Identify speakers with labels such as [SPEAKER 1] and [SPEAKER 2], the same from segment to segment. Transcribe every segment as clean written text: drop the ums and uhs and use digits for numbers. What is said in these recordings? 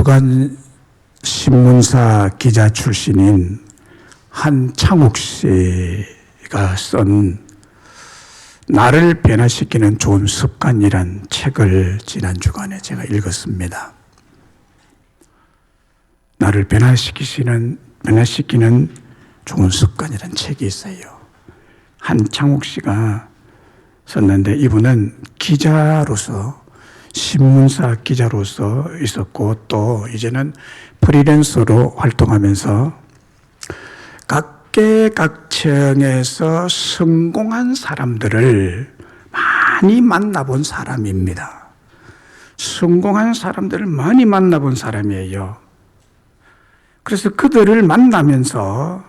[SPEAKER 1] 주간 신문사 기자 출신인 한창욱 씨가 쓴 나를 변화시키는 좋은 습관이란 책을 지난 주간에 제가 읽었습니다. 나를 변화시키는 좋은 습관이란 책이 있어요. 한창욱 씨가 썼는데 이분은 기자로서 신문사 기자로서 있었고 또 이제는 프리랜서로 활동하면서 각계각층에서 성공한 사람들을 많이 만나본 사람입니다. 성공한 사람들을 많이 만나본 사람이에요. 그래서 그들을 만나면서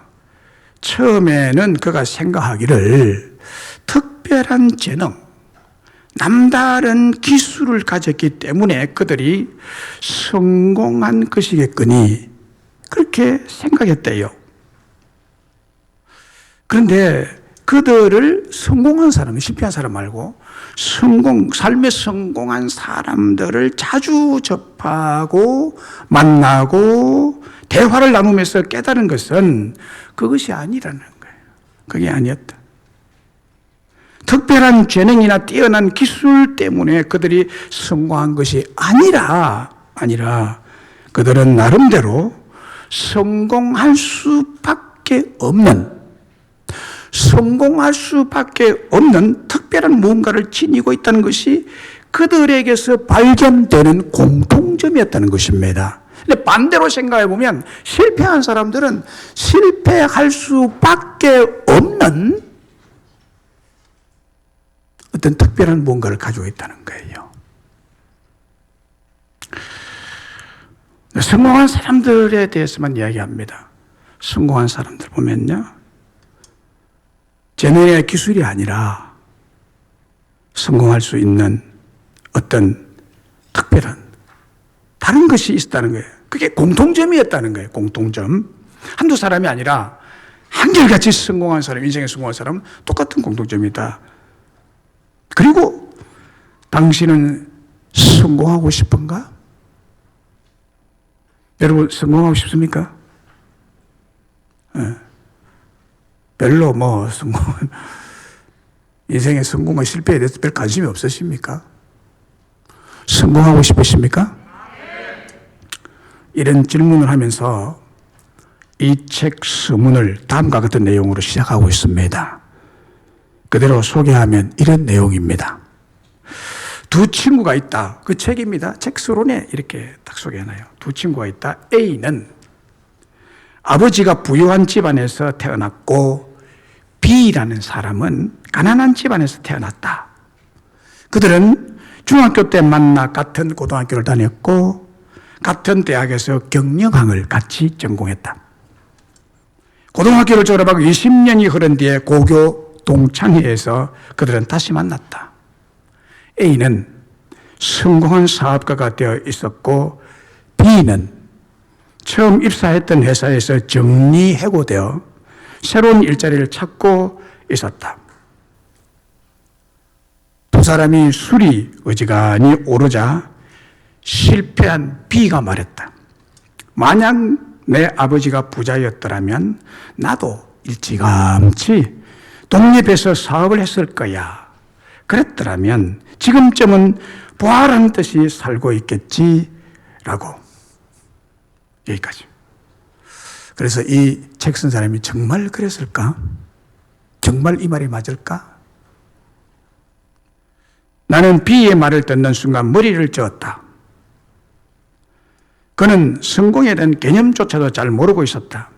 [SPEAKER 1] 처음에는 그가 생각하기를 특별한 재능, 남다른 기술을 가졌기 때문에 그들이 성공한 것이겠거니 그렇게 생각했대요. 그런데 그들을 성공한 사람, 실패한 사람 말고 삶에 성공한 사람들을 자주 접하고 만나고 대화를 나누면서 깨달은 것은 그것이 아니라는 거예요. 그게 아니었다. 특별한 재능이나 뛰어난 기술 때문에 그들이 성공한 것이 아니라 그들은 나름대로 성공할 수밖에 없는 특별한 무언가를 지니고 있다는 것이 그들에게서 발견되는 공통점이었다는 것입니다. 근데 반대로 생각해 보면 실패한 사람들은 실패할 수밖에 없는 어떤 특별한 무언가를 가지고 있다는 거예요. 성공한 사람들에 대해서만 이야기합니다. 성공한 사람들 보면요, 재능이나 기술이 아니라 성공할 수 있는 어떤 특별한 다른 것이 있었다는 거예요. 그게 공통점이었다는 거예요. 공통점. 한두 사람이 아니라 한결같이 성공한 사람, 인생에 성공한 사람은 똑같은 공통점이다. 그리고 당신은 성공하고 싶은가? 여러분 성공하고 싶습니까? 네. 별로 인생의 성공과 실패에 대해서 별 관심이 없으십니까? 성공하고 싶으십니까? 이런 질문을 하면서 이 책 서문을 다음과 같은 내용으로 시작하고 있습니다. 그대로 소개하면 이런 내용입니다. 두 친구가 있다. 그 책입니다. 책 서론에 이렇게 딱 소개해놔요. 두 친구가 있다. A는 아버지가 부유한 집안에서 태어났고 B라는 사람은 가난한 집안에서 태어났다. 그들은 중학교 때 만나 같은 고등학교를 다녔고 같은 대학에서 경영학을 같이 전공했다. 고등학교를 졸업하고 20년이 흐른 뒤에 고교 동창회에서 그들은 다시 만났다. A는 성공한 사업가가 되어 있었고 B는 처음 입사했던 회사에서 정리해고되어 새로운 일자리를 찾고 있었다. 두 사람이 술이 어지간히 오르자 실패한 B가 말했다. 만약 내 아버지가 부자였더라면 나도 일찌감치 독립해서 사업을 했을 거야. 그랬더라면 지금쯤은 부활한 듯이 살고 있겠지라고. 여기까지. 그래서 이 책 쓴 사람이 정말 그랬을까? 정말 이 말이 맞을까? 나는 B의 말을 듣는 순간 머리를 쥐었다. 그는 성공에 대한 개념조차도 잘 모르고 있었다.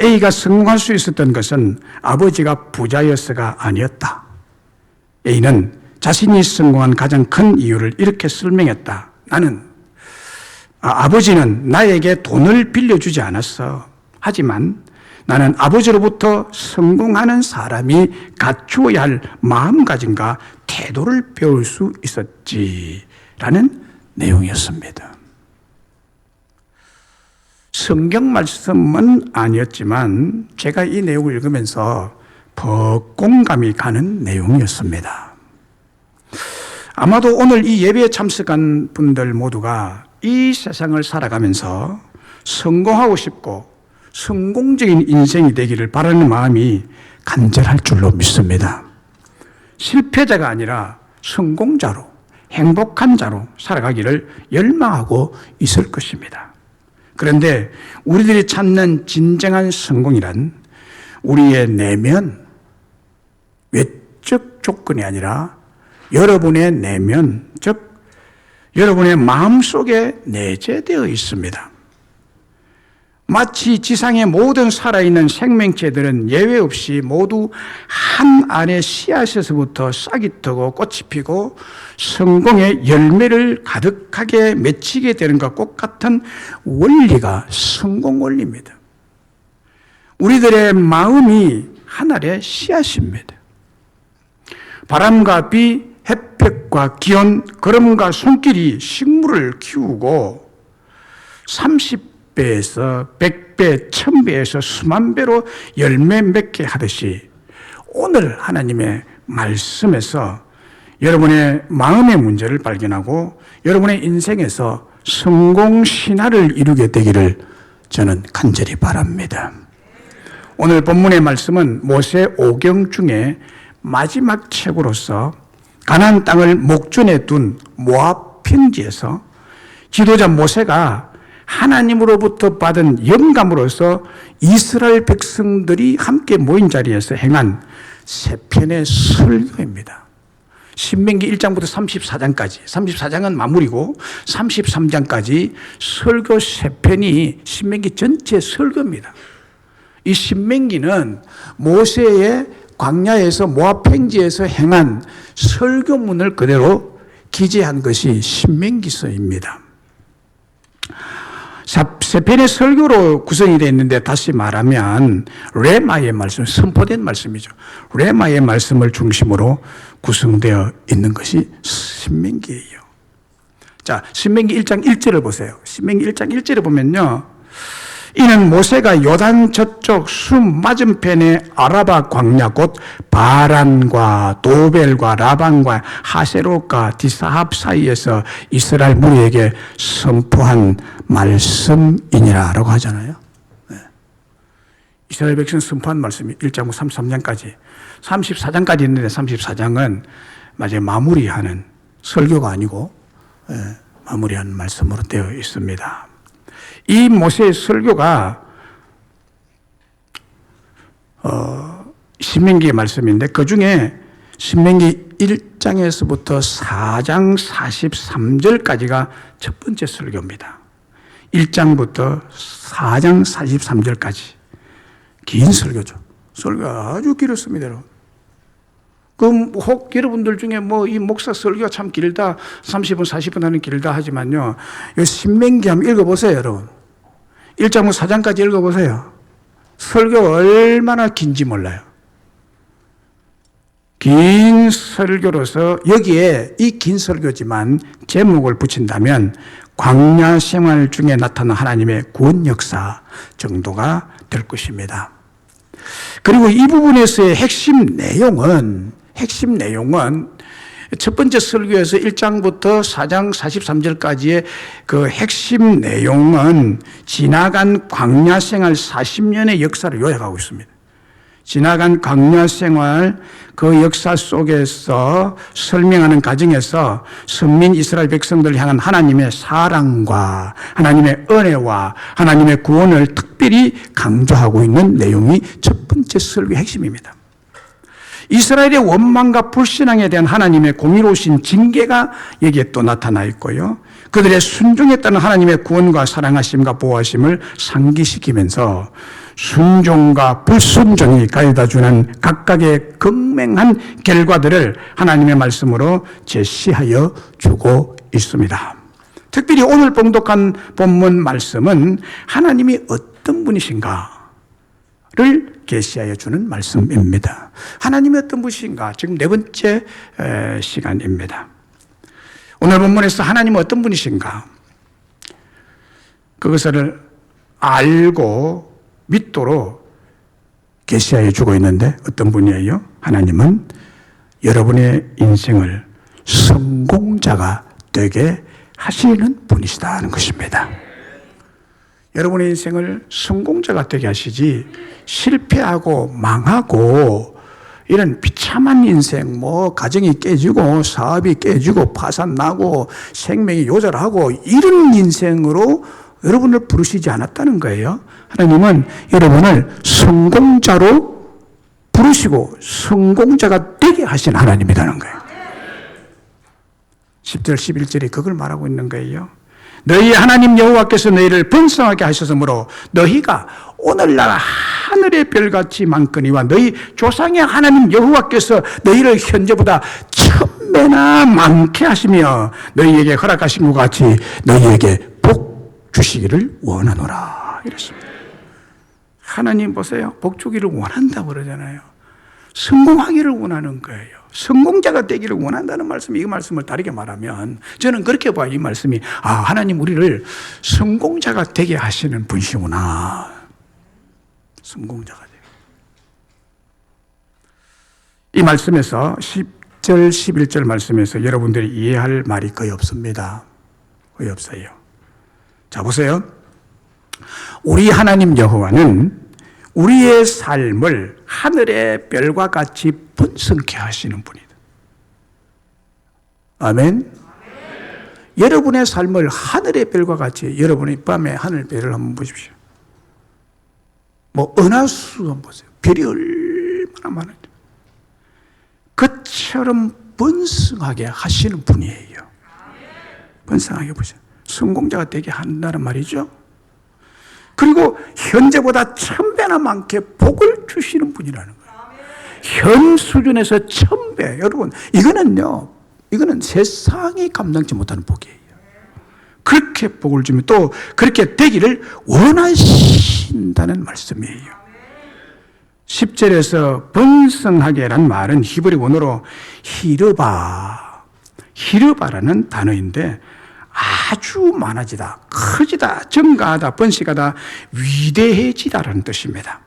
[SPEAKER 1] A가 성공할 수 있었던 것은 아버지가 부자였어가 아니었다. A는 자신이 성공한 가장 큰 이유를 이렇게 설명했다. 아버지는 나에게 돈을 빌려주지 않았어. 하지만 나는 아버지로부터 성공하는 사람이 갖추어야 할 마음가짐과 태도를 배울 수 있었지라는 내용이었습니다. 성경 말씀은 아니었지만 제가 이 내용을 읽으면서 더 공감이 가는 내용이었습니다. 아마도 오늘 이 예배에 참석한 분들 모두가 이 세상을 살아가면서 성공하고 싶고 성공적인 인생이 되기를 바라는 마음이 간절할 줄로 믿습니다. 실패자가 아니라 성공자로, 행복한 자로 살아가기를 열망하고 있을 것입니다. 그런데 우리들이 찾는 진정한 성공이란 우리의 내면, 외적 조건이 아니라 여러분의 내면, 즉 여러분의 마음속에 내재되어 있습니다. 마치 지상의 모든 살아있는 생명체들은 예외 없이 모두 한 알의 씨앗에서부터 싹이 트고 꽃이 피고 성공의 열매를 가득하게 맺히게 되는 것과 똑같은 원리가 성공 원리입니다. 우리들의 마음이 한 알의 씨앗입니다. 바람과 비, 햇볕과 기온, 걸음과 손길이 식물을 키우고 30배에서 100배, 1000배에서 수만 배로 열매 맺게 하듯이 오늘 하나님의 말씀에서 여러분의 마음의 문제를 발견하고 여러분의 인생에서 성공 신화를 이루게 되기를 저는 간절히 바랍니다. 오늘 본문의 말씀은 모세 오경 중에 마지막 책으로서 가나안 땅을 목전에 둔 모압 평지에서 지도자 모세가 하나님으로부터 받은 영감으로서 이스라엘 백성들이 함께 모인 자리에서 행한 세 편의 설교입니다. 신명기 1장부터 34장까지, 34장은 마무리고 33장까지 설교 세 편이 신명기 전체 설교입니다. 이 신명기는 모세의 광야에서 모압 평지에서 행한 설교문을 그대로 기재한 것이 신명기서입니다. 세 편의 설교로 구성이 되어 있는데 다시 말하면 레마의 말씀, 선포된 말씀이죠. 레마의 말씀을 중심으로 구성되어 있는 것이 신명기예요. 자, 신명기 1장 1절을 보세요. 신명기 1장 1절을 보면요. 이는 모세가 요단 저쪽 숨 맞은편의 아라바 광야 곧 바란과 도벨과 라반과 하세롯과 디사합 사이에서 이스라엘 무리에게 선포한 말씀이니라 라고 하잖아요. 네. 이스라엘 백성 선포한 말씀이 1장부터 33장까지 34장까지 있는데 34장은 마지막 마무리하는 설교가 아니고 마무리하는 말씀으로 되어 있습니다. 이 모세의 설교가 신명기의 말씀인데 그 중에 신명기 1장에서부터 4장 43절까지가 첫 번째 설교입니다. 1장부터 4장 43절까지 긴 설교죠. 설교가 아주 길었습니다, 여러분. 혹 여러분들 중에 이 목사 설교가 참 길다, 30분, 40분 하는 길다 하지만요, 이 신명기 한번 읽어보세요, 여러분. 1장부터 4장까지 읽어보세요. 설교가 얼마나 긴지 몰라요. 긴 설교로서 여기에 이 긴 설교지만 제목을 붙인다면 광야 생활 중에 나타난 하나님의 구원 역사 정도가 될 것입니다. 그리고 이 부분에서의 핵심 내용은 첫 번째 설교에서 1장부터 4장 43절까지의 그 핵심 내용은 지나간 광야 생활 40년의 역사를 요약하고 있습니다. 지나간 광야 생활 그 역사 속에서 설명하는 과정에서 선민 이스라엘 백성들을 향한 하나님의 사랑과 하나님의 은혜와 하나님의 구원을 특별히 강조하고 있는 내용이 첫 번째 설교의 핵심입니다. 이스라엘의 원망과 불신앙에 대한 하나님의 공의로우신 징계가 여기에 또 나타나 있고요. 그들의 순종에 따른 하나님의 구원과 사랑하심과 보호하심을 상기시키면서 순종과 불순종이 가져다주는 각각의 극명한 결과들을 하나님의 말씀으로 제시하여 주고 있습니다. 특별히 오늘 봉독한 본문 말씀은 하나님이 어떤 분이신가를 계시하여 주는 말씀입니다. 하나님이 어떤 분이신가? 지금 네 번째 시간입니다. 오늘 본문에서 하나님은 어떤 분이신가? 그것을 알고 믿도록 계시하여 주고 있는데 어떤 분이에요? 하나님은 여러분의 인생을 성공자가 되게 하시는 분이시다는 것입니다. 여러분의 인생을 성공자가 되게 하시지 실패하고 망하고 이런 비참한 인생, 가정이 깨지고 사업이 깨지고 파산나고 생명이 요절하고 이런 인생으로 여러분을 부르시지 않았다는 거예요. 하나님은 여러분을 성공자로 부르시고 성공자가 되게 하신 하나님이라는 거예요. 10절 11절이 그걸 말하고 있는 거예요. 너희 하나님 여호와께서 너희를 번성하게 하셨으므로 너희가 오늘날 하늘의 별같이 많거니와 너희 조상의 하나님 여호와께서 너희를 현재보다 1000배나 많게 하시며 너희에게 허락하신 것 같이 너희에게 복 주시기를 원하노라 이랬습니다. 하나님 보세요. 복 주기를 원한다고 그러잖아요. 성공하기를 원하는 거예요. 성공자가 되기를 원한다는 말씀, 이 말씀을 다르게 말하면 저는 그렇게 봐요. 이 말씀이 하나님 우리를 성공자가 되게 하시는 분이시구나. 성공자가 되게. 이 말씀에서 10절 11절 말씀에서 여러분들이 이해할 말이 거의 없습니다. 거의 없어요. 자 보세요. 우리 하나님 여호와는 우리의 삶을 하늘의 별과 같이 번성케 하시는 분이다. 아멘. 여러분의 삶을 하늘의 별과 같이, 여러분이 밤에 하늘별을 한번 보십시오. 은하수 한번 보세요. 별이 얼마나 많은지. 그처럼 번성하게 하시는 분이에요. 번성하게 보세요. 성공자가 되게 한다는 말이죠. 그리고 현재보다 1000배나 많게 복을 주시는 분이라는 거예요. 현 수준에서 1000배. 여러분, 이거는 세상이 감당치 못하는 복이에요. 그렇게 복을 주면 또 그렇게 되기를 원하신다는 말씀이에요. 10절에서 번성하게란 말은 히브리 원어로 히르바라는 단어인데 아주 많아지다, 커지다, 증가하다, 번식하다, 위대해지다라는 뜻입니다.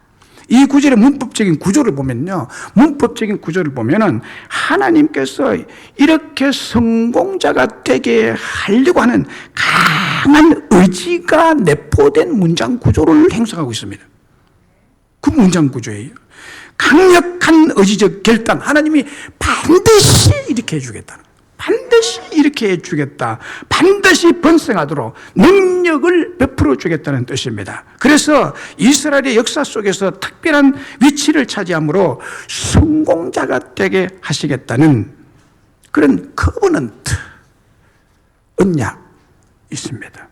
[SPEAKER 1] 이 구절의 문법적인 구조를 보면요. 문법적인 구조를 보면은 하나님께서 이렇게 성공자가 되게 하려고 하는 강한 의지가 내포된 문장 구조를 행사하고 있습니다. 그 문장 구조예요. 강력한 의지적 결단. 하나님이 반드시 이렇게 해주겠다는 거예요. 반드시 이렇게 해주겠다. 반드시 번성하도록 능력을 베풀어 주겠다는 뜻입니다. 그래서 이스라엘의 역사 속에서 특별한 위치를 차지함으로 성공자가 되게 하시겠다는 그런 커버넌트, 언약 있습니다.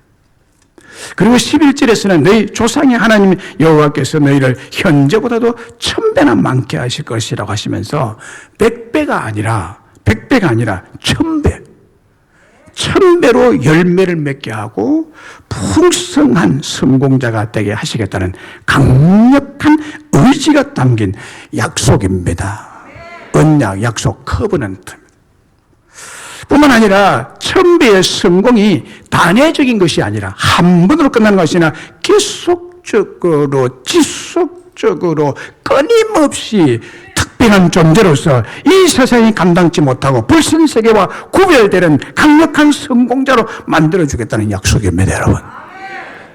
[SPEAKER 1] 그리고 11절에서는 너희 조상의 하나님 여호와께서 너희를 현재보다도 1000배나 많게 하실 것이라고 하시면서 100배가 아니라 1000배. 1000배로 열매를 맺게 하고 풍성한 성공자가 되게 하시겠다는 강력한 의지가 담긴 약속입니다. 언약, 약속, 커버넌트. 뿐만 아니라 1000배의 성공이 단회적인 것이 아니라 한 번으로 끝나는 것이 아니라 계속적으로, 지속적으로, 끊임없이 특별한 존재로서 이 세상이 감당치 못하고 불신세계와 구별되는 강력한 성공자로 만들어주겠다는 약속입니다, 여러분.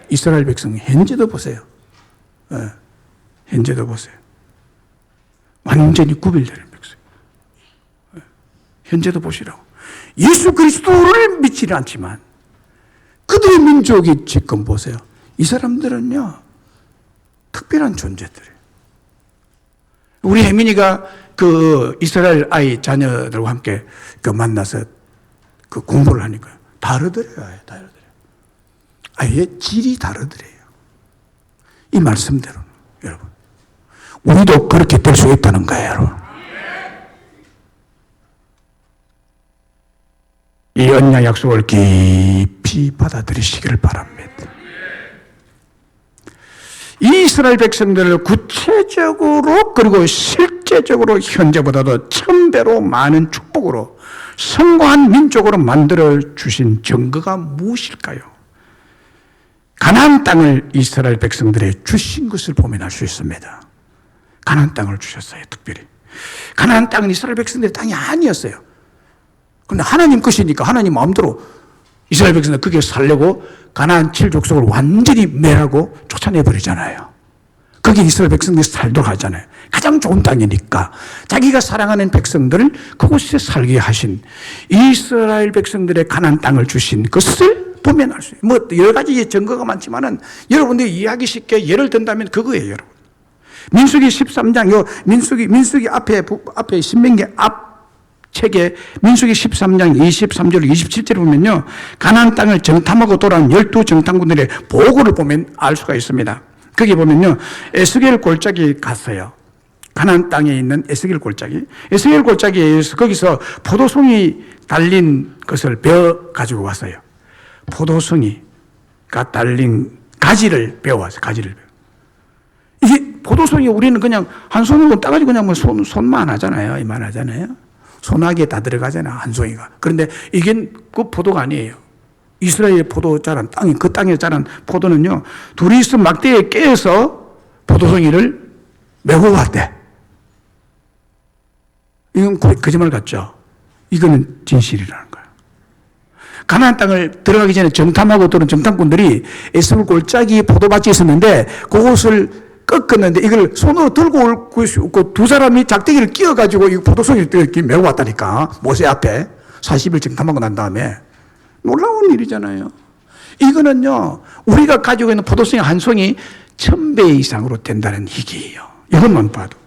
[SPEAKER 1] 이스라엘 백성 현재도 보세요. 현재도 보세요. 완전히 구별되는 백성. 현재도 보시라고. 예수 그리스도를 믿지는 않지만 그들의 민족이 지금 보세요. 이 사람들은요, 특별한 존재들이에요. 우리 혜민이가 그 이스라엘 아이 자녀들과 함께 만나서 그 공부를 하니까 다르더래요. 아예 질이 다르더래요. 이 말씀대로는 여러분, 우리도 그렇게 될 수 있다는 거예요, 여러분. 이 언약 약속을 깊이 받아들이시기를 바랍니다. 이 이스라엘 백성들을 구체적으로 그리고 실제적으로 현재보다도 1000배로 많은 축복으로 성공한 민족으로 만들어 주신 증거가 무엇일까요? 가나안 땅을 이스라엘 백성들에 주신 것을 보면 알 수 있습니다. 가나안 땅을 주셨어요, 특별히. 가나안 땅은 이스라엘 백성들의 땅이 아니었어요. 그런데 하나님 것이니까 하나님 마음대로 이스라엘 백성들 거기에 살려고 가나안 7족속을 완전히 멸하고 쫓아내버리잖아요. 거기 이스라엘 백성들이 살도록 하잖아요. 가장 좋은 땅이니까 자기가 사랑하는 백성들을 그곳에 살게 하신 이스라엘 백성들의 가나안 땅을 주신 것을 보면 알 수 있어요. 뭐 여러 가지 증거가 많지만은 여러분들이 이해하기 쉽게 예를 든다면 그거예요, 여러분. 민수기 13장, 요 민수기 앞에 신명기 앞 책에 민수기 13장 23절 27절을 보면요, 가나안 땅을 정탐하고 돌아온 12정탐꾼들의 보고를 보면 알 수가 있습니다. 거기 보면요, 에스겔 골짜기 갔어요. 가나안 땅에 있는 에스겔 골짜기. 에스겔 골짜기에 의해서 거기서 포도송이 달린 것을 베어 가지고 왔어요. 포도송이가 달린 가지를 베어왔어요. 가지를 베어. 이게 포도송이 우리는 그냥 한 손으로 따가지고 그냥 뭐 손만 하잖아요. 이만 하잖아요. 소나기에 다 들어가잖아요. 한 송이가. 그런데 이게 그 포도가 아니에요. 이스라엘 포도 자란 땅이, 그 땅에 자란 포도는요, 둘이서 막대에 깨어서 포도송이를 메고 왔대. 이건 거짓말 같죠? 이거는 진실이라는 거예요. 가나안 땅을 들어가기 전에 정탐하고 들은 정탐꾼들이 에스겔 골짜기 포도밭이 있었는데 그곳을 꺾었는데 이걸 손으로 들고 올 것이 없고 두 사람이 작대기를 끼워가지고 이 포도송이를 이렇게 메고 왔다니까. 모세 앞에 40일 정탐하고 난 다음에. 놀라운 일이잖아요. 이거는요, 우리가 가지고 있는 포도송이 한 송이 1000배 이상으로 된다는 얘기예요. 이것만 봐도.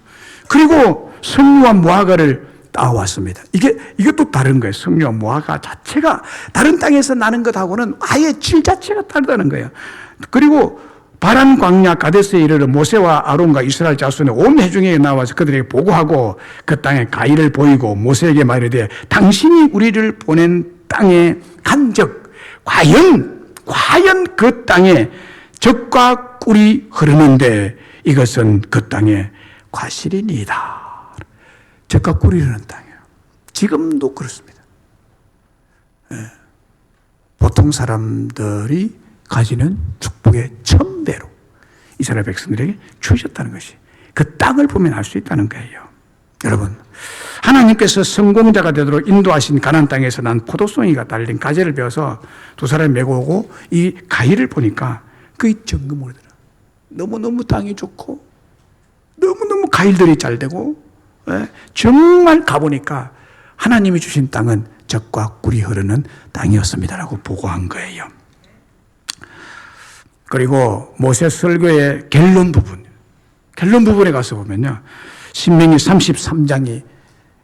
[SPEAKER 1] 그리고 석류와 무화과를 따왔습니다. 이것도 다른 거예요. 석류와 무화과 자체가 다른 땅에서 나는 것하고는 아예 질 자체가 다르다는 거예요. 그리고 바란 광야 가데스에 이르러 모세와 아론과 이스라엘 자손의 온 회중에게 나와서 그들에게 보고하고 그 땅에 가위를 보이고 모세에게 말하되 당신이 우리를 보낸 땅에 간적 과연 그 땅에 젖과 꿀이 흐르는데 이것은 그 땅의 과실이니이다. 젖과 꿀이 흐르는 땅이에요. 지금도 그렇습니다. 보통 사람들이 가지는 축복의 1000배로 이스라엘 백성들에게 주셨다는 것이 그 땅을 보면 알 수 있다는 거예요. 여러분, 하나님께서 성공자가 되도록 인도하신 가나안 땅에서 난 포도송이가 달린 가지를 베어서 두 사람이 메고 오고 이 가위를 보니까 그게 정금으로 들어. 너무너무 땅이 좋고 너무너무 가일들이 잘 되고 정말 가보니까 하나님이 주신 땅은 젖과 꿀이 흐르는 땅이었습니다라고 보고한 거예요. 그리고 모세 설교의 결론 부분에 가서 보면요, 신명기 33장이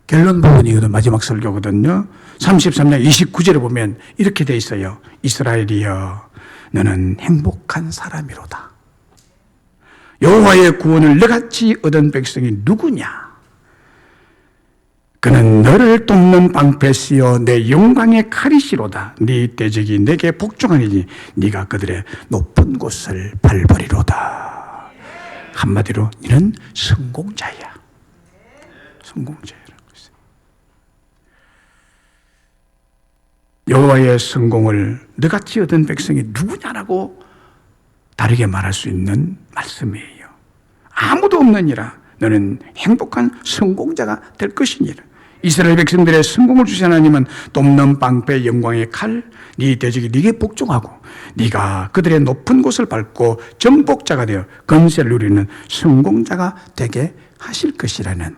[SPEAKER 1] 결론 부분이거든. 마지막 설교거든요. 33장 29절에 보면 이렇게 돼 있어요. 이스라엘이여, 너는 행복한 사람이로다. 여호와의 구원을 너같이 얻은 백성이 누구냐? 그는 너를 돕는 방패시요 내 영광의 칼이시로다. 네 대적이 내게 복종하니 네가 그들의 높은 곳을 밟으리로다. 한마디로 너는 성공자야. 성공자라고 했어요. 여호와의 성공을 너같이 얻은 백성이 누구냐라고 다르게 말할 수 있는 말씀이에요. 아무도 없느니라. 너는 행복한 성공자가 될 것이니라. 이스라엘 백성들의 성공을 주신 하나님은 돕는 방패 영광의 칼, 네 대적이 네게 복종하고 네가 그들의 높은 곳을 밟고 정복자가 되어 건세를 누리는 성공자가 되게 하실 것이라는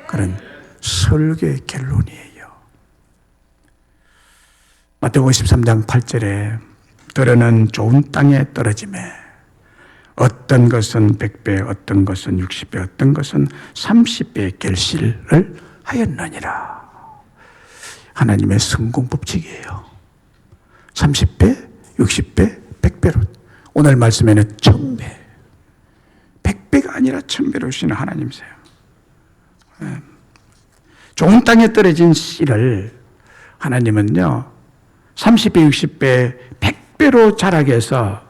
[SPEAKER 1] 그런 설교의 결론이에요. 마태복음 13장 8절에 들어는 좋은 땅에 떨어지매 어떤 것은 100배, 어떤 것은 60배, 어떤 것은 30배의 결실을 하였느니라. 하나님의 성공 법칙이에요. 30배, 60배, 100배로. 오늘 말씀에는 1000배. 100배가 아니라 1000배로 주시는 하나님이세요. 좋은 땅에 떨어진 씨를 하나님은요, 30배, 60배, 100배로 자라게 해서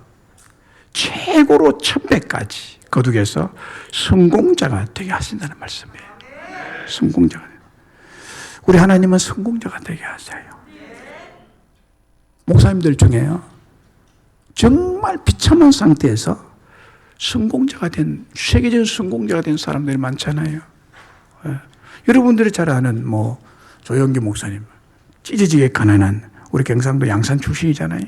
[SPEAKER 1] 최고로 1000배까지 거두게해서 성공자가 되게 하신다는 말씀이에요. 성공자가. 우리 하나님은 성공자가 되게 하세요. 목사님들 중에요, 정말 비참한 상태에서 성공자가 된, 세계적인 성공자가 된 사람들이 많잖아요. 여러분들이 잘 아는 조영기 목사님, 찢어지게 가난한 우리 경상도 양산 출신이잖아요.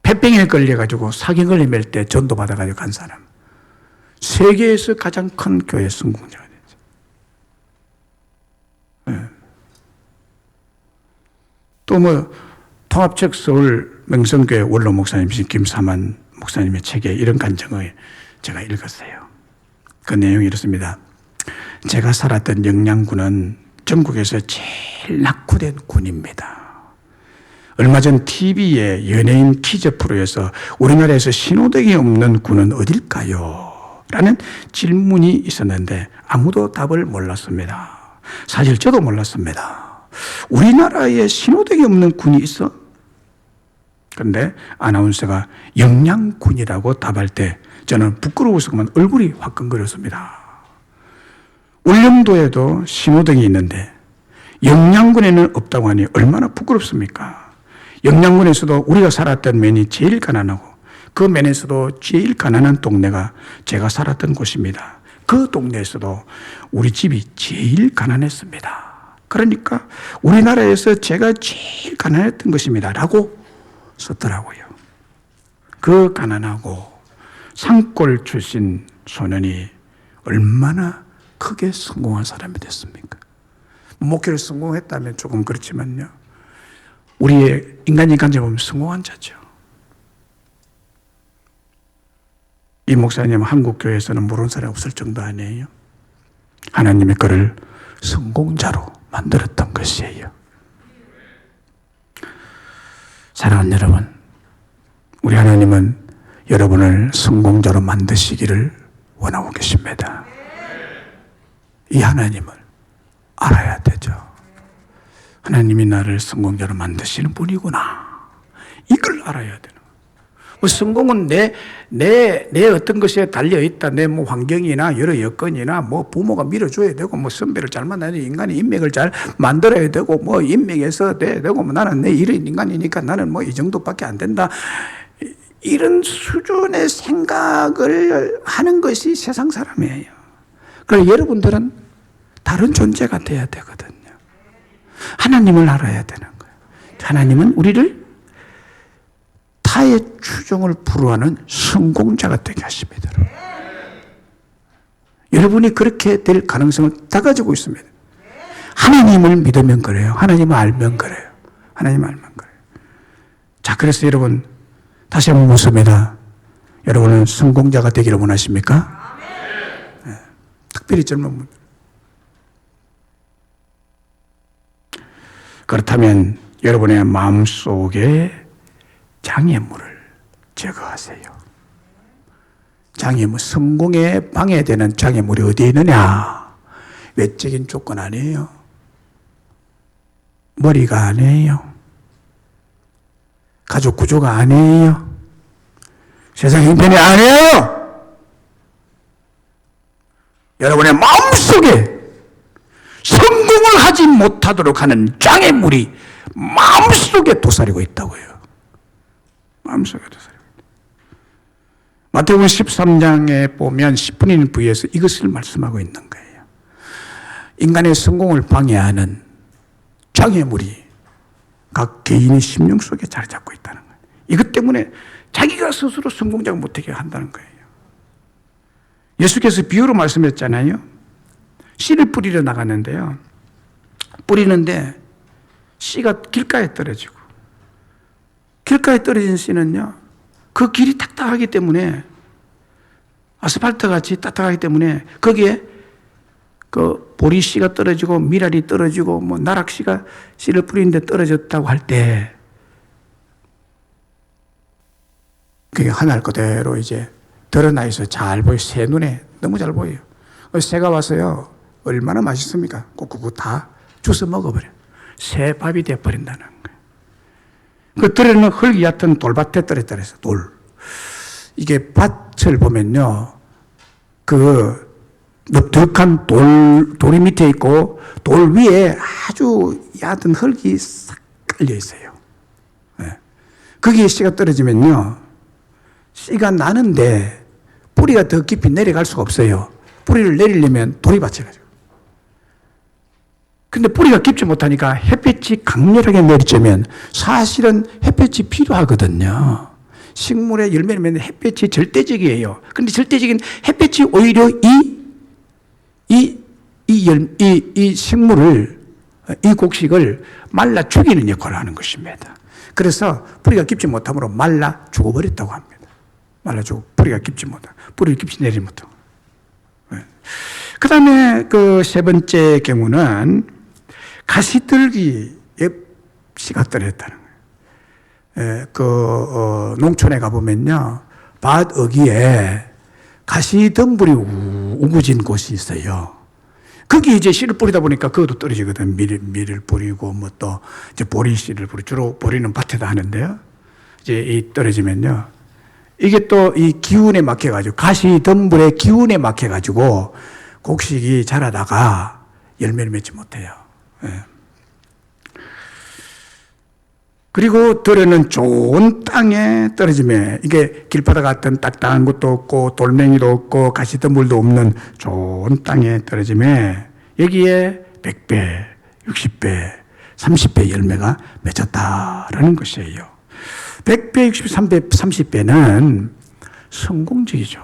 [SPEAKER 1] 폐병에 걸려가지고 사경을 헤맬 때 전도 받아가지고 간 사람. 세계에서 가장 큰 교회 성공자가 됐죠. 네. 또 뭐 통합적 서울 명성교회 원로 목사님이신 김사만 목사님의 책에 이런 간증을 제가 읽었어요. 그 내용이 이렇습니다. 제가 살았던 영양군은 전국에서 제일 낙후된 군입니다. 얼마 전 TV에 연예인 퀴즈 프로에서 우리나라에서 신호등이 없는 군은 어딜까요? 라는 질문이 있었는데 아무도 답을 몰랐습니다. 사실 저도 몰랐습니다. 우리나라에 신호등이 없는 군이 있어? 그런데 아나운서가 영양군이라고 답할 때 저는 부끄러워서 그만 얼굴이 화끈거렸습니다. 울릉도에도 신호등이 있는데 영양군에는 없다고 하니 얼마나 부끄럽습니까? 영양군에서도 우리가 살았던 면이 제일 가난하고 그 면에서도 제일 가난한 동네가 제가 살았던 곳입니다. 그 동네에서도 우리 집이 제일 가난했습니다. 그러니까 우리나라에서 제가 제일 가난했던 것입니다. 라고 썼더라고요. 그 가난하고 산골 출신 소년이 얼마나 크게 성공한 사람이 됐습니까? 목회를 성공했다면 조금 그렇지만요. 우리의 인간이 보면 성공한 자죠. 이 목사님 한국교회에서는 모르는 사람이 없을 정도 아니에요. 하나님의 그를 성공자로 만들었던 것이에요. 사랑하는 여러분, 우리 하나님은 여러분을 성공자로 만드시기를 원하고 계십니다. 이 하나님을 알아야 되죠. 하나님이 나를 성공자로 만드시는 분이구나. 이걸 알아야 되는 거예요. 뭐 성공은 내 어떤 것에 달려있다. 내 뭐 환경이나 여러 여건이나 뭐 부모가 밀어줘야 되고 뭐 선배를 잘 만나야 되고 인간의 인맥을 잘 만들어야 되고 뭐 인맥에서 돼야 되고 뭐 나는 내 이런 인간이니까 나는 뭐 이 정도밖에 안 된다. 이런 수준의 생각을 하는 것이 세상 사람이에요. 그래서 여러분들은 다른 존재가 돼야 되거든요. 하나님을 알아야 되는 거예요. 하나님은 우리를 타의 추종을 불허하는 성공자가 되게 하십니다. 여러분이 그렇게 될 가능성을 다 가지고 있습니다. 하나님을 믿으면 그래요. 하나님을 알면 그래요. 하나님을 알면 그래요. 자, 그래서 여러분 다시 한번 묻습니다. 여러분은 성공자가 되기를 원하십니까? 네. 특별히 젊은 분들. 그렇다면 여러분의 마음속에 장애물을 제거하세요. 장애물, 성공에 방해되는 장애물이 어디에 있느냐? 외적인 조건 아니에요. 머리가 아니에요. 가족 구조가 아니에요. 세상 형편이 아니에요. 여러분의 마음속에 성공을 하지 못하도록 하는 장애물이 마음속에 도사리고 있다고요. 마음속에 도사리고 있다. 마태복음 13장에 보면 10분인 부에서 이것을 말씀하고 있는 거예요. 인간의 성공을 방해하는 장애물이 각 개인의 심령 속에 자리 잡고 있다는 거예요. 이것 때문에 자기가 스스로 성공자가 못하게 한다는 거예요. 예수께서 비유로 말씀했잖아요. 씨를 뿌리러 나갔는데요. 뿌리는데 씨가 길가에 떨어지고 길가에 떨어진 씨는요. 그 길이 딱딱하기 때문에 아스팔트 같이 딱딱하기 때문에 거기에 그 보리 씨가 떨어지고 미랄이 떨어지고 뭐 나락 씨가 씨를 뿌리는데 떨어졌다고 할 때 그게 하늘 그대로 이제 드러나 있어 잘 보여. 새 눈에 너무 잘 보여요. 새가 와서요. 얼마나 맛있습니까? 꼭 그거 다 주워 먹어버려. 새 밥이 돼버린다는 거예요. 그 떨어지는 흙이 얕은 돌밭에 떨어졌어. 돌. 이게 밭을 보면요. 그 넓적한 돌이 밑에 있고 돌 위에 아주 얕은 흙이 싹 깔려 있어요. 네. 거기에 씨가 떨어지면요. 씨가 나는데 뿌리가 더 깊이 내려갈 수가 없어요. 뿌리를 내리려면 돌이 받쳐가지고. 근데 뿌리가 깊지 못하니까 햇빛이 강렬하게 내리쬐면 사실은 햇빛이 필요하거든요. 식물의 열매를 맺는 햇빛이 절대적이에요. 근데 절대적인 햇빛이 오히려 이 식물을, 이 곡식을 말라 죽이는 역할을 하는 것입니다. 그래서 뿌리가 깊지 못함으로 말라 죽어버렸다고 합니다. 말라 죽어, 뿌리가 깊지 못하고, 뿌리가 깊이 내리지 못하고. 그 다음에 그 세 번째 경우는 가시떨기에 씨가 떨어졌다는 거예요. 농촌에 가보면요, 밭 어귀에 가시덤불이 우거진 곳이 있어요. 거기 이제 씨를 뿌리다 보니까 그것도 떨어지거든. 밀을 뿌리고 뭐 또 이제 보리 씨를 뿌리고, 주로 보리는 밭에다 하는데요. 이제 이 떨어지면요, 이게 또 이 기운에 막혀가지고, 가시덤불의 기운에 막혀가지고 곡식이 자라다가 열매를 맺지 못해요. 예. 그리고 들에는 좋은 땅에 떨어지면, 이게 길바닥 같은 딱딱한 것도 없고 돌멩이도 없고 가시덤불도 없는 좋은 땅에 떨어지면 여기에 100배, 60배, 30배 열매가 맺었다라는 것이에요. 100배, 60배, 30배는 성공적이죠.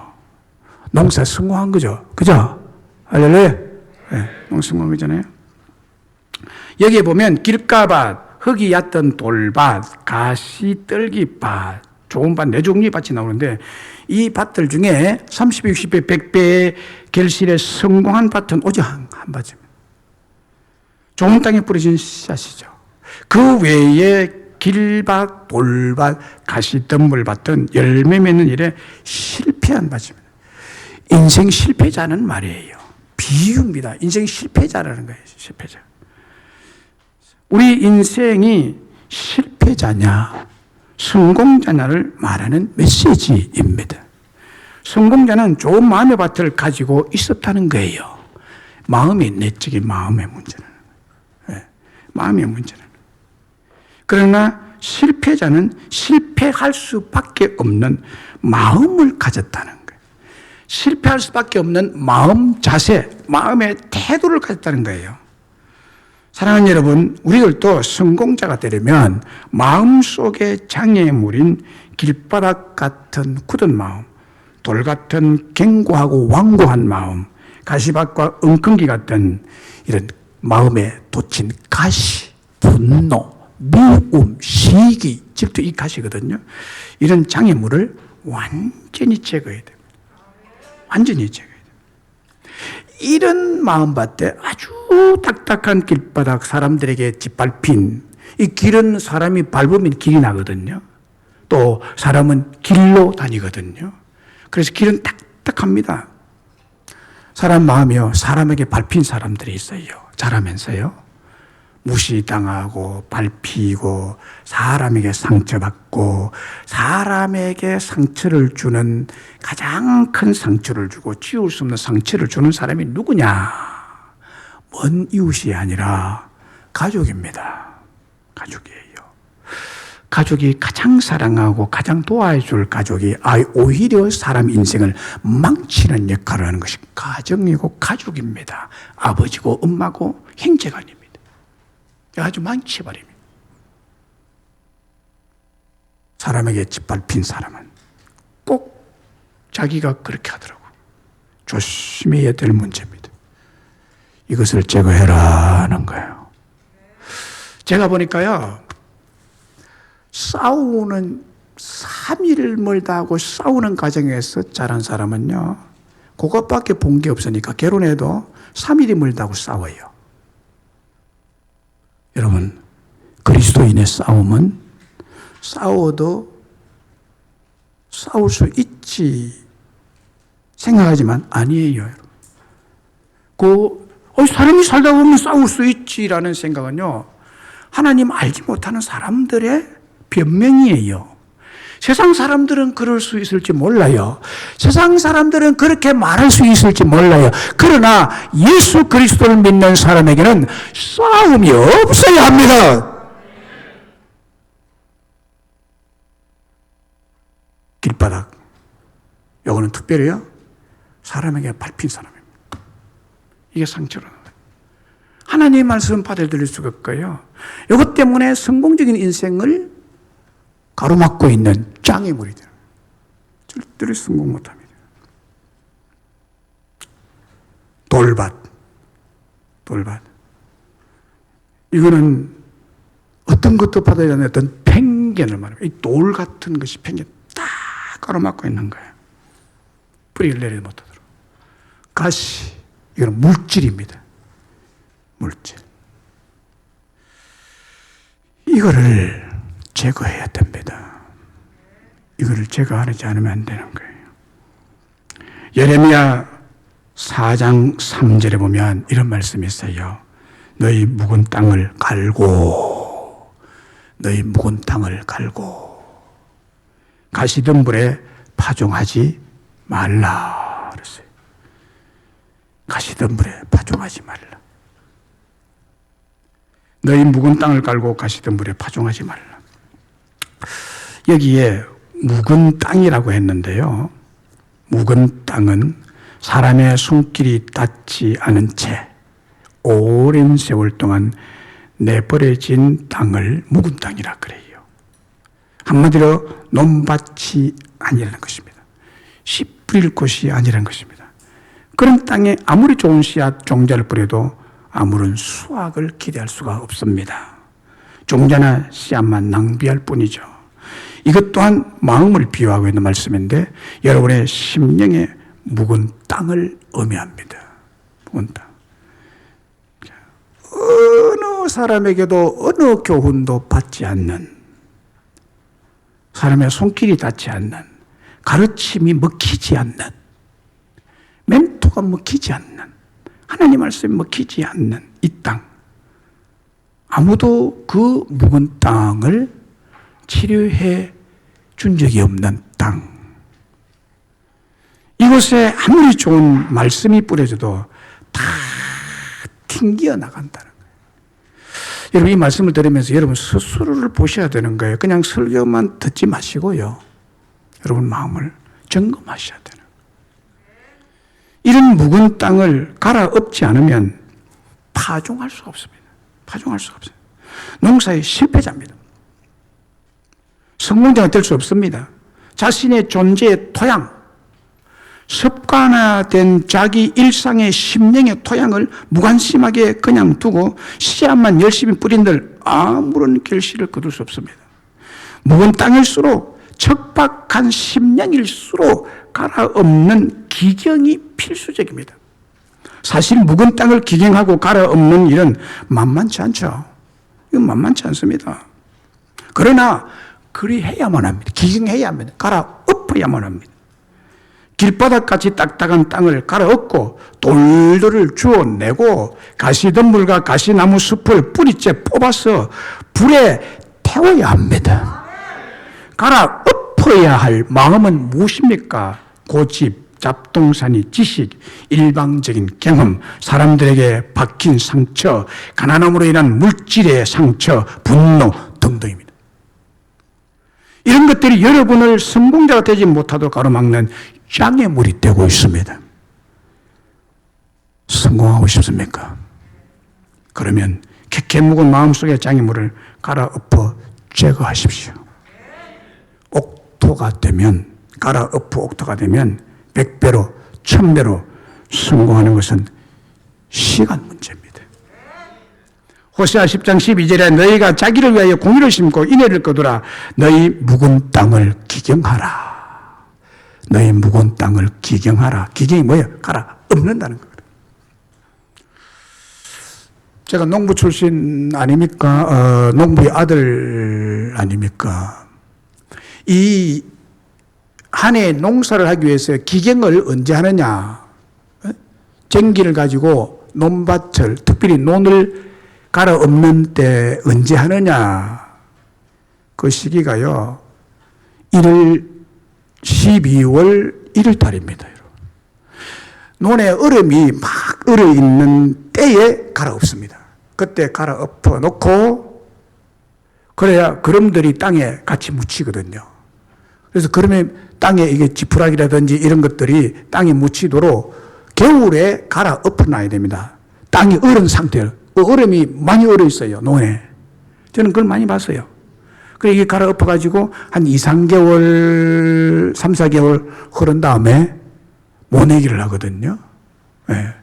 [SPEAKER 1] 농사 성공한 거죠. 그죠? 할렐루야. 네, 농사 성공한 거잖아요. 여기에 보면 길가밭, 흙이 얕은 돌밭, 가시떨기밭, 좋은 밭, 네 종류의 밭이 나오는데, 이 밭들 중에 30배, 60배, 100배의 결실에 성공한 밭은 오직 한 밭입니다. 좋은 땅에 뿌려진 씨앗이죠. 그 외에 길밭, 돌밭, 가시덤불밭은 열매 맺는 일에 실패한 밭입니다. 인생 실패자는 말이에요. 비유입니다. 인생 실패자라는 거예요. 실패자. 우리 인생이 실패자냐, 성공자냐를 말하는 메시지입니다. 성공자는 좋은 마음의 밭을 가지고 있었다는 거예요. 마음의 내적인 마음의 문제는. 네, 마음의 문제는. 그러나 실패자는 실패할 수밖에 없는 마음을 가졌다는 거예요. 실패할 수밖에 없는 마음 자세, 마음의 태도를 가졌다는 거예요. 사랑하는 여러분, 우리들도 성공자가 되려면 마음속에 장애물인 길바닥 같은 굳은 마음, 돌 같은 견고하고 완고한 마음, 가시밭과 엉겅기 같은 이런 마음에 돋친 가시, 분노, 미움, 시기, 질투, 이 가시거든요. 이런 장애물을 완전히 제거해야 됩니다. 완전히 제거해야 됩니다. 이런 마음밭에 아주 딱딱한 길바닥, 사람들에게 짓밟힌, 이 길은 사람이 밟으면 길이 나거든요. 또 사람은 길로 다니거든요. 그래서 길은 딱딱합니다. 사람 마음이요, 사람에게 밟힌 사람들이 있어요. 자라면서요. 무시당하고 밟히고 사람에게 상처받고, 사람에게 상처를 주는, 가장 큰 상처를 주고 지울 수 없는 상처를 주는 사람이 누구냐? 먼 이웃이 아니라 가족입니다. 가족이에요. 가족이 가장 사랑하고 가장 도와줄 가족이 오히려 사람 인생을 망치는 역할을 하는 것이 가정이고 가족입니다. 아버지고 엄마고 형제간입니다. 아주 망치버립니다. 사람에게 짓밟힌 사람은 꼭 자기가 그렇게 하더라고. 조심해야 될 문제입니다. 이것을 제거해라는 거예요. 제가 보니까요, 싸우는 3일을 멀다 하고 싸우는 과정에서 자란 사람은요, 그것밖에 본 게 없으니까 결혼해도 3일이 멀다 하고 싸워요. 여러분, 그리스도인의 싸움은 싸워도 싸울 수 있지 생각하지만 아니에요. 사람이 살다 보면 싸울 수 있지라는 생각은요, 하나님 알지 못하는 사람들의 변명이에요. 세상 사람들은 그럴 수 있을지 몰라요. 세상 사람들은 그렇게 말할 수 있을지 몰라요. 그러나 예수 그리스도를 믿는 사람에게는 싸움이 없어야 합니다. 길바닥, 요거는 특별히요, 사람에게 밟힌 사람입니다. 이게 상처로. 하나님의 말씀은 받아들일 수가 없고요. 이것 때문에 성공적인 인생을 가로막고 있는 장애물이 돼요. 절대로 성공 못합니다. 돌밭. 이거는 어떤 것도 받아야 하는 어떤 편견을 말합니다. 이 돌 같은 것이 편견 딱 가로막고 있는 거예요. 뿌리를 내리지 못하도록. 가시, 이거는 물질입니다. 물질. 이거를 제거해야 됩니다. 이거를 제거하지 않으면 안 되는 거예요. 예레미야 4장 3절에 보면 이런 말씀이 있어요. 너희 묵은 땅을 갈고, 너희 묵은 땅을 갈고, 가시덤불에 파종하지 말라 그랬어요. 가시덤불에 파종하지 말라. 너희 묵은 땅을 갈고 가시덤불에 파종하지 말라. 여기에 묵은 땅이라고 했는데요. 묵은 땅은 사람의 손길이 닿지 않은 채 오랜 세월 동안 내버려진 땅을 묵은 땅이라 그래요. 한마디로 논밭이 아니라는 것입니다. 씨 뿌릴 곳이 아니라는 것입니다. 그런 땅에 아무리 좋은 씨앗 종자를 뿌려도 아무런 수확을 기대할 수가 없습니다. 종자나 씨앗만 낭비할 뿐이죠. 이것 또한 마음을 비유하고 있는 말씀인데 여러분의 심령의 묵은 땅을 의미합니다. 묵은 땅. 어느 사람에게도 어느 교훈도 받지 않는, 사람의 손길이 닿지 않는, 가르침이 먹히지 않는, 멘토가 먹히지 않는, 하나님 말씀이 먹히지 않는 이 땅. 아무도 그 묵은 땅을 치료해 준 적이 없는 땅. 이곳에 아무리 좋은 말씀이 뿌려져도 다 튕겨 나간다는 거예요. 여러분, 이 말씀을 들으면서 여러분 스스로를 보셔야 되는 거예요. 그냥 설교만 듣지 마시고요. 여러분 마음을 점검하셔야 되는 거예요. 이런 묵은 땅을 갈아엎지 않으면 파종할 수가 없습니다. 파종할 수가 없어요. 농사의 실패자입니다. 성공자가 될 수 없습니다. 자신의 존재의 토양, 습관화된 자기 일상의 심령의 토양을 무관심하게 그냥 두고 씨앗만 열심히 뿌린들 아무런 결실을 거둘 수 없습니다. 묵은 땅일수록 척박한 심령일수록 갈아엎는 기경이 필수적입니다. 사실 묵은 땅을 기경하고 갈아엎는 일은 만만치 않죠. 이건 만만치 않습니다. 그러나 그리해야만 합니다. 기경해야 합니다. 갈아엎어야만 합니다. 길바닥같이 딱딱한 땅을 갈아엎고 돌들을 주워내고 가시덤불과 가시나무 숲을 뿌리째 뽑아서 불에 태워야 합니다. 갈아엎어야 할 마음은 무엇입니까? 고집, 잡동사니, 지식, 일방적인 경험, 사람들에게 박힌 상처, 가난함으로 인한 물질의 상처, 분노 등등입니다. 이런 것들이 여러분을 성공자가 되지 못하도록 가로막는 장애물이 되고 있습니다. 성공하고 싶습니까? 그러면 캐캐 묵은 마음속의 장애물을 갈아엎어 제거하십시오. 옥토가 되면, 갈아엎어 옥토가 되면 100배로 1000배로 성공하는 것은 시간 문제입니다. 호세아 10장 12절에 너희가 자기를 위하여 공의를 심고 인애를 거두라. 너희 묵은 땅을 기경하라. 너희 묵은 땅을 기경하라. 기경이 뭐예요? 갈아엎는다는 거예요. 제가 농부 출신 아닙니까? 농부의 아들 아닙니까? 이 한 해 농사를 하기 위해서 기경을 언제 하느냐? 쟁기를 가지고 논밭을, 특별히 논을 갈아엎는 때 언제 하느냐? 그 시기가요, 12월 1일 달입니다. 논에 얼음이 막 얼어있는 때에 갈아엎습니다. 그때 갈아엎어 놓고 그래야 거름들이 땅에 같이 묻히거든요. 그래서 그러면 땅에 이게 지푸라기라든지 이런 것들이 땅에 묻히도록 겨울에 갈아엎어 놔야 됩니다. 땅이 얼은 상태를 얼음이 많이 얼어 있어요, 논에. 저는 그걸 많이 봤어요. 그래, 이게 갈아엎어가지고 한 2, 3개월, 3, 4개월 흐른 다음에 모내기를 하거든요. 예.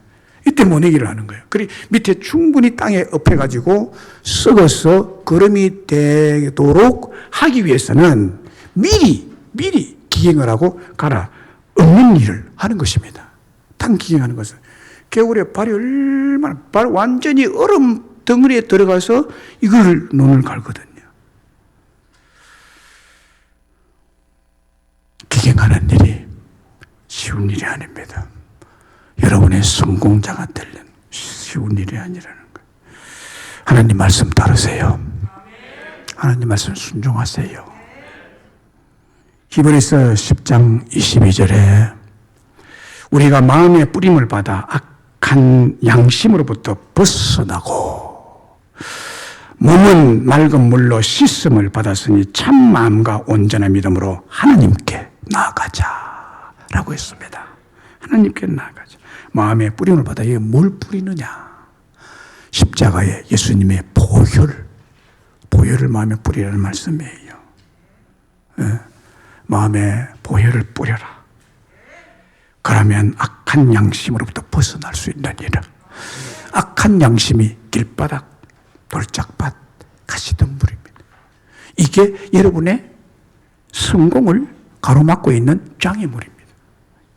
[SPEAKER 1] 이때 모내기를 하는 거예요. 그리고 밑에 충분히 땅에 엎여가지고 썩어서 거름이 되도록 하기 위해서는 미리 기경을 하고 갈아 엎는 일을 하는 것입니다. 땅 기경하는 것은. 겨울에 발이 얼마나, 발 완전히 얼음 덩어리에 들어가서 이걸 논을 갈거든요. 기경하는 일이 쉬운 일이 아닙니다. 여러분의 성공자가 되려는 쉬운 일이 아니라는 거예요. 하나님 말씀 따르세요. 하나님 말씀 순종하세요. 히브리서 10장 22절에 우리가 마음의 뿌림을 받아 악한 양심으로부터 벗어나고 몸은 맑은 물로 씻음을 받았으니 참 마음과 온전한 믿음으로 하나님께 나아가자라고 했습니다. 하나님께 나아가자. 마음의 뿌림을 받아 이게 뭘 뿌리느냐? 십자가에 예수님의 보혈을 마음에 뿌리라는 말씀이에요. 예. 마음에 보혈을 뿌려라. 그러면 악한 양심으로부터 벗어날 수 있는 일을. 악한 양심이 길바닥, 돌짝밭, 가시덤불입니다. 이게 여러분의 성공을 가로막고 있는 장애물입니다.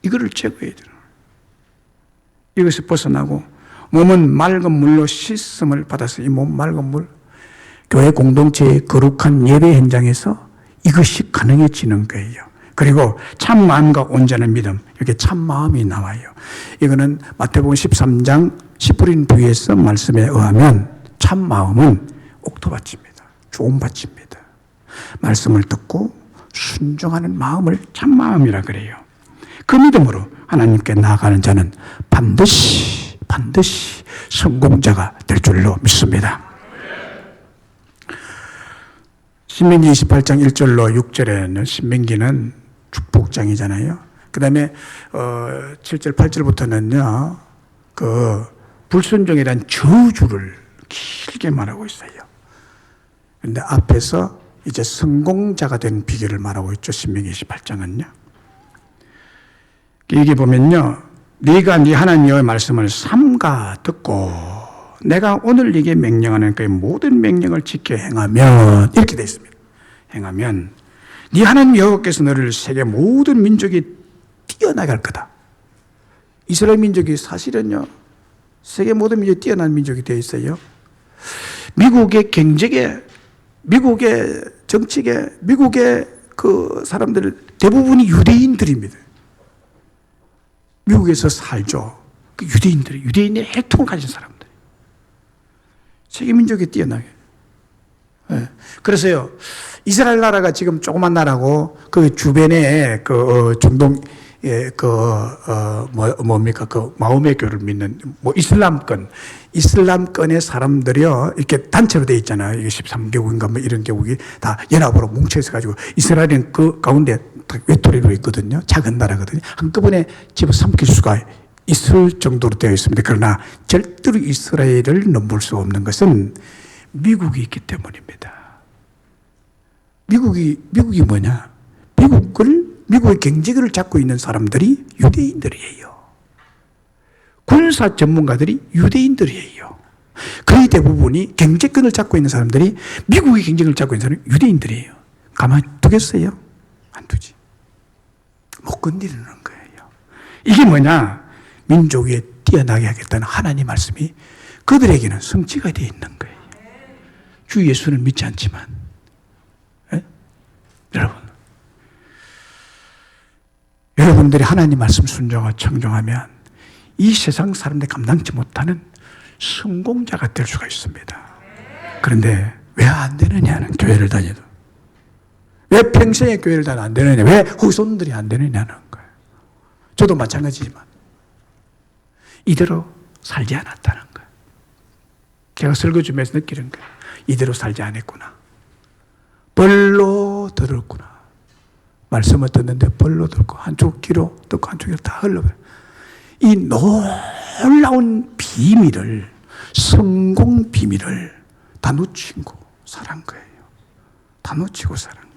[SPEAKER 1] 이거를 제거해야 돼요. 이것을 벗어나고 몸은 맑은 물로 씻음을 받아서 이 몸 맑은 물, 교회 공동체의 거룩한 예배 현장에서 이것이 가능해지는 거예요. 그리고 참 마음과 온전한 믿음, 이렇게 참 마음이 나와요. 이거는 마태복음 13장 10불인 부에서 말씀에 의하면 참 마음은 옥토밭입니다. 좋은 밭입니다. 말씀을 듣고 순종하는 마음을 참 마음이라 그래요. 그 믿음으로 하나님께 나아가는 자는 반드시 성공자가 될 줄로 믿습니다. 신명기 28장 1절로 6절에는 신명기는 축복장이잖아요. 그 다음에 7절 8절부터는요 그 불순종이란 저주를 길게 말하고 있어요. 그런데 앞에서 이제 성공자가 된 비결을 말하고 있죠. 신명기 28장은요. 여기 보면요, 네가 네 하나님 여호와의 말씀을 삼가 듣고 내가 오늘 네게 명령하는 그 모든 명령을 지켜 행하면, 이렇게 되어 있습니다. 행하면 네 하나님 여호와께서 너를 세계 모든 민족이 뛰어나게 할 거다. 이스라엘 민족이 사실은요 세계 모든 민족이 뛰어난 민족이 되어 있어요. 미국의 경제계, 미국의 정치계, 미국의 그 사람들 대부분이 유대인들입니다. 미국에서 살죠. 그 유대인의 혈통을 가진 사람들. 세계 민족이 뛰어나게. 네. 그래서요, 이스라엘 나라가 지금 조그만 나라고 그 주변에 그 중동 뭡니까 그 마호메교를 믿는 뭐 이슬람권의 사람들이요 이렇게 단체로 돼 있잖아요. 이게 13개국인가 뭐 이런 개국이 다 연합으로 뭉쳐 있어 가지고 이스라엘은 그 가운데 외톨이로 있거든요. 작은 나라거든요. 한꺼번에 집어삼킬 수가 있을 정도로 되어 있습니다. 그러나 절대로 이스라엘을 넘볼 수 없는 것은 미국이 있기 때문입니다. 미국이 뭐냐? 미국의 경제를 잡고 있는 사람들이 유대인들이에요. 군사 전문가들이 유대인들이에요. 거의 대부분이 경제권을 잡고 있는 사람들이, 미국의 경제권을 잡고 있는 사람이 유대인들이에요. 가만히 두겠어요? 안 두지. 못 건드리는 거예요. 이게 뭐냐? 민족에 뛰어나게 하겠다는 하나님 말씀이 그들에게는 성취가 되어 있는 거예요. 주 예수는 믿지 않지만, 여러분들이 하나님 말씀 순종하고 청종하면 이 세상 사람들이 감당치 못하는 성공자가 될 수가 있습니다. 그런데 왜 안 되느냐는, 교회를 다녀도 왜 평생에 교회를 다녀도 안 되느냐, 왜 후손들이 안 되느냐는 거예요. 저도 마찬가지지만 이대로 살지 않았다는 거예요. 제가 설교주면서 느끼는 거예요. 이대로 살지 않았구나. 벌로 들었구나. 말씀을 듣는데 벌로 듣고 한쪽 귀로 듣고 한쪽 귀로 다 흘러버려요. 이 놀라운 비밀을 성공 비밀을 다 놓치고 살한 거예요. 다 놓치고 살한 거예요.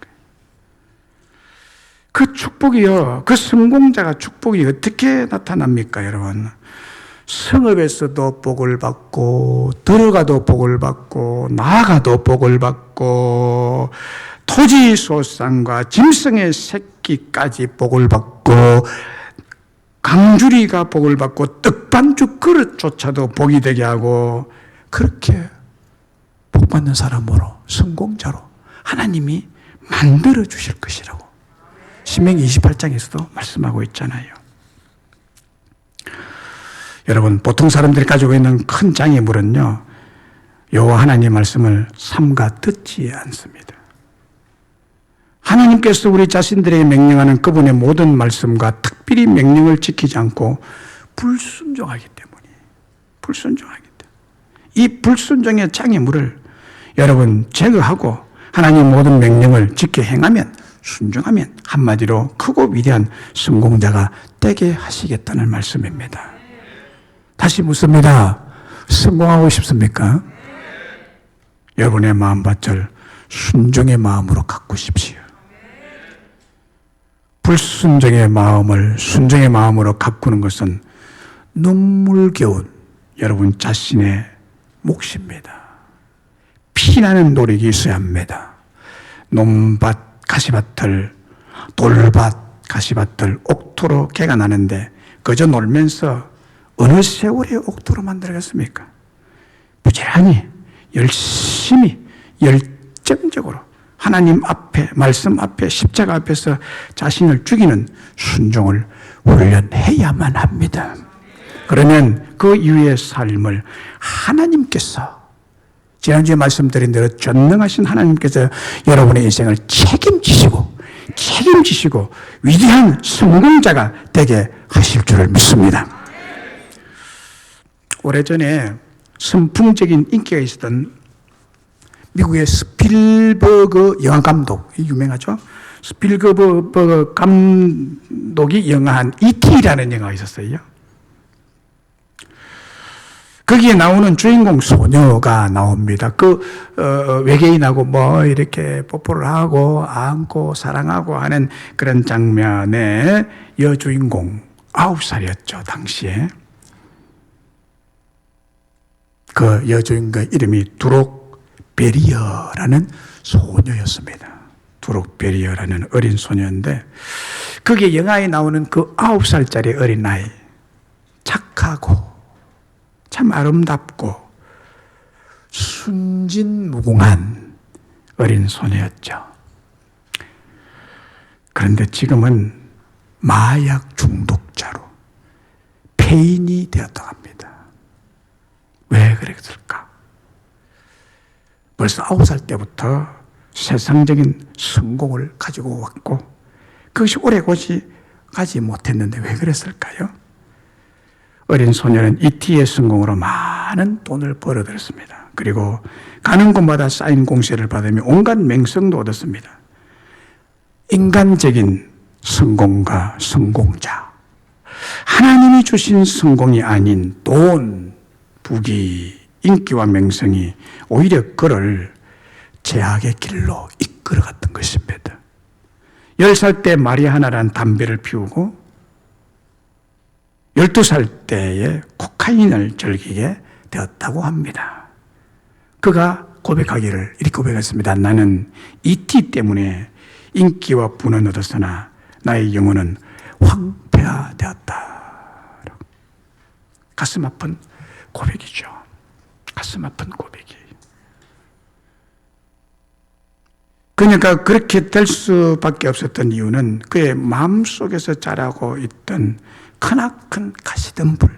[SPEAKER 1] 그 축복이요, 그 성공자가 축복이 어떻게 나타납니까, 여러분? 성읍에서도 복을 받고, 들어가도 복을 받고, 나아가도 복을 받고, 토지 소산과 짐승의 새끼까지 복을 받고, 강주리가 복을 받고, 떡반죽 그릇조차도 복이 되게 하고, 그렇게 복받는 사람으로, 성공자로 하나님이 만들어 주실 것이라고 신명기 28장에서도 말씀하고 있잖아요. 여러분, 보통 사람들이 가지고 있는 큰 장애물은요, 여호와 하나님의 말씀을 삼가 듣지 않습니다. 하나님께서 우리 자신들에게 명령하는 그분의 모든 말씀과 특별히 명령을 지키지 않고 불순종하기 때문에, 이 불순종의 장애물을 여러분 제거하고 하나님 모든 명령을 지켜 행하면, 순종하면 한마디로 크고 위대한 성공자가 되게 하시겠다는 말씀입니다. 다시 묻습니다. 성공하고 싶습니까? 여러분의 마음밭을 순종의 마음으로 가꾸십시오. 불순종의 마음을 순종의 마음으로 가꾸는 것은 눈물겨운 여러분 자신의 몫입니다. 피나는 노력이 있어야 합니다. 논밭, 가시밭을, 돌밭, 가시밭을 옥토로 개가 나는데 그저 놀면서 어느 세월에 옥토로 만들어갔습니까? 부지런히, 열심히, 열정적으로 하나님 앞에, 말씀 앞에, 십자가 앞에서 자신을 죽이는 순종을 훈련해야만 합니다. 그러면 그 이후의 삶을 하나님께서, 지난주에 말씀드린 대로 전능하신 하나님께서 여러분의 인생을 책임지시고 위대한 성공자가 되게 하실 줄을 믿습니다. 오래전에 선풍적인 인기가 있었던 미국의 스필버그 영화 감독, 유명하죠? 스필버그 감독이 영화한 E.T.라는 영화가 있었어요. 거기에 나오는 주인공 소녀가 나옵니다. 외계인하고 뭐 이렇게 뽀뽀를 하고 안고 사랑하고 하는 그런 장면에 여주인공 9살이었죠, 당시에. 그 여주인공 이름이 두록 베리어라는 소녀였습니다. 두록 베리어라는 어린 소녀인데, 거기에 영화에 나오는 그 9살짜리 어린아이, 착하고 참 아름답고 순진무궁한 어린 소녀였죠. 그런데 지금은 마약 중독자로 폐인이 되었다고 합니다. 왜 그랬을까? 벌써 9살 때부터 세상적인 성공을 가지고 왔고 그것이 오래 가지 못했는데 왜 그랬을까요? 어린 소녀는 E.T.의 성공으로 많은 돈을 벌어들였습니다. 그리고 가는 곳마다 쌓인 공세를 받으며 온갖 명성도 얻었습니다. 인간적인 성공과 성공자, 하나님이 주신 성공이 아닌 돈, 부귀, 인기와 명성이 오히려 그를 죄악의 길로 이끌어갔던 것입니다. 10살 때 마리아 하나란 담배를 피우고 12살 때에 코카인을 즐기게 되었다고 합니다. 그가 고백하기를 이렇게 고백했습니다. 나는 E.T. 때문에 인기와 부는 얻었으나 나의 영혼은 황폐화되었다. 가슴 아픈 고백이죠. 가슴 아픈 고백이. 그러니까 그렇게 될 수밖에 없었던 이유는 그의 마음속에서 자라고 있던 크나큰 가시덤불,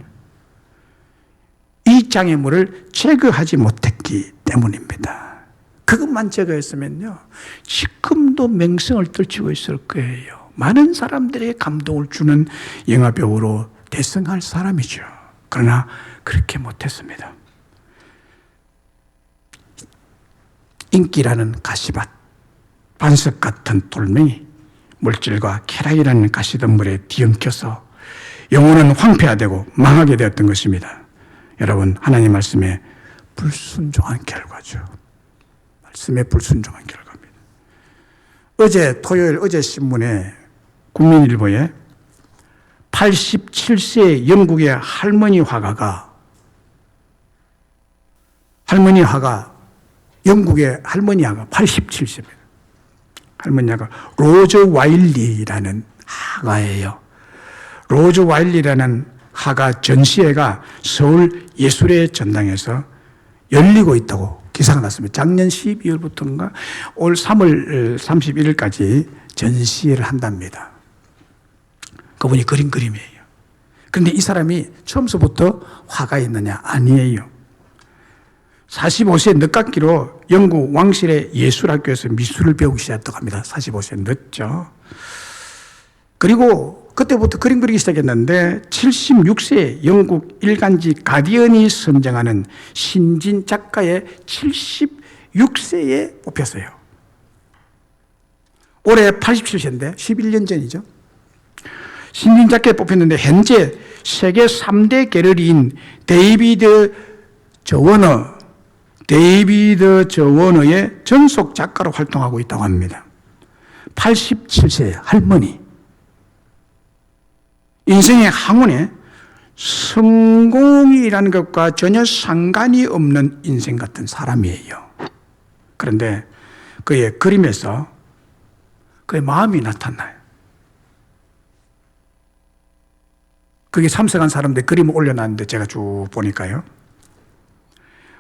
[SPEAKER 1] 이 장애물을 제거하지 못했기 때문입니다. 그것만 제거했으면요, 지금도 명성을 떨치고 있을 거예요. 많은 사람들에게 감동을 주는 영화배우로 대성할 사람이죠. 그러나 그렇게 못했습니다. 인기라는 가시밭, 반석 같은 돌멩이, 물질과 쾌락이라는 가시덤불에 뒤엉켜서 영혼은 황폐화되고 망하게 되었던 것입니다. 여러분, 하나님 말씀에 불순종한 결과죠. 말씀에 불순종한 결과입니다. 어제 신문에 국민일보에 87세 영국의 할머니 화가가 영국의 할머니 화가 87세입니다. 할머니 화가 로저 와일리라는 화가예요. 로저 와일리라는 화가 전시회가 서울 예술의 전당에서 열리고 있다고 기사가 났습니다. 작년 12월부터인가 올 3월 31일까지 전시회를 한답니다. 그분이 그린 그림이에요. 그런데 이 사람이 처음서부터 화가였느냐? 아니에요. 45세 늦깎이로 영국 왕실의 예술학교에서 미술을 배우기 시작했다고 합니다. 45세 늦죠. 그리고 그때부터 그림 그리기 시작했는데 76세 영국 일간지 가디언이 선정하는 신진 작가의 76세에 뽑혔어요. 올해 87세인데 11년 전이죠. 신진 작가에 뽑혔는데 현재 세계 3대 갤러리인 데이비드 저워너의 전속 작가로 활동하고 있다고 합니다. 87세 할머니. 인생의 항원에 성공이라는 것과 전혀 상관이 없는 인생 같은 사람이에요. 그런데 그의 그림에서 그의 마음이 나타나요. 그게 참석한 사람들 그림을 올려놨는데 제가 쭉 보니까요.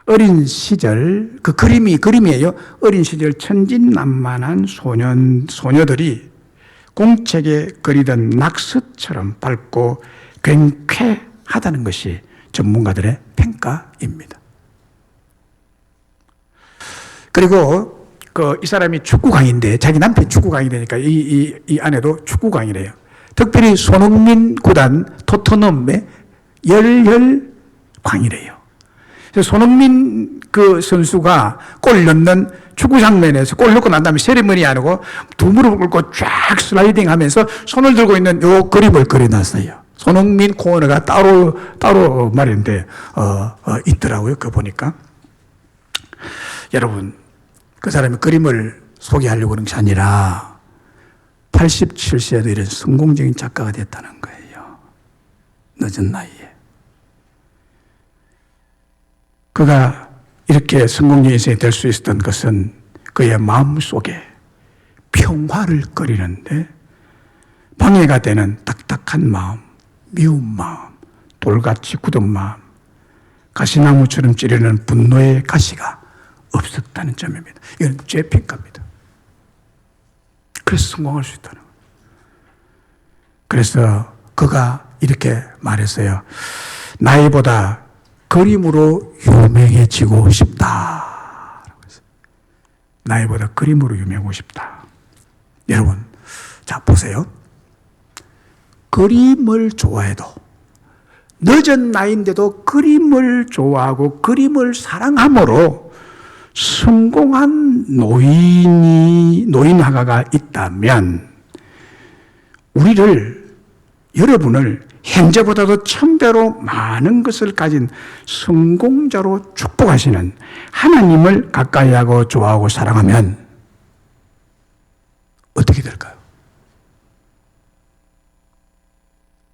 [SPEAKER 1] 어린 시절, 그 그림이에요. 어린 시절 천진난만한 소녀들이 공책에 그리던 낙서처럼 밝고 굉쾌하다는 것이 전문가들의 평가입니다. 그리고 이 사람이 축구광인데 자기 남편이 축구광이되니까 이 아내도 축구광이래요. 특별히 손흥민 구단 토트넘의 열혈광이래요. 그래서 손흥민 그 선수가 골 넣는 축구 장면에서 골 넣고 난 다음에 세리머니 안 하고 두 무릎을 꿇고 쫙 슬라이딩 하면서 손을 들고 있는 요 그림을 그려놨어요. 손흥민 코너가 따로 말인데, 있더라고요. 그거 보니까. 여러분, 그 사람이 그림을 소개하려고 그런 것이 아니라 87세에도 이런 성공적인 작가가 됐다는 거예요. 늦은 나이에. 그가 이렇게 성공적인 인생이 될 수 있었던 것은 그의 마음속에 평화를 끓이는데 방해가 되는 딱딱한 마음, 미운 마음, 돌같이 굳은 마음, 가시나무처럼 찌르는 분노의 가시가 없었다는 점입니다. 이건 제 평가입니다. 그래서 성공할 수 있다는 거예요. 그래서 그가 이렇게 말했어요. 나이보다 그림으로 유명해지고 싶다. 나이보다 그림으로 유명하고 싶다. 여러분, 자, 보세요. 그림을 좋아해도, 늦은 나이인데도 그림을 좋아하고 그림을 사랑함으로 성공한 노인 화가가 있다면, 여러분을 현재보다도 1000배로 많은 것을 가진 성공자로 축복하시는 하나님을 가까이하고 좋아하고 사랑하면 어떻게 될까요?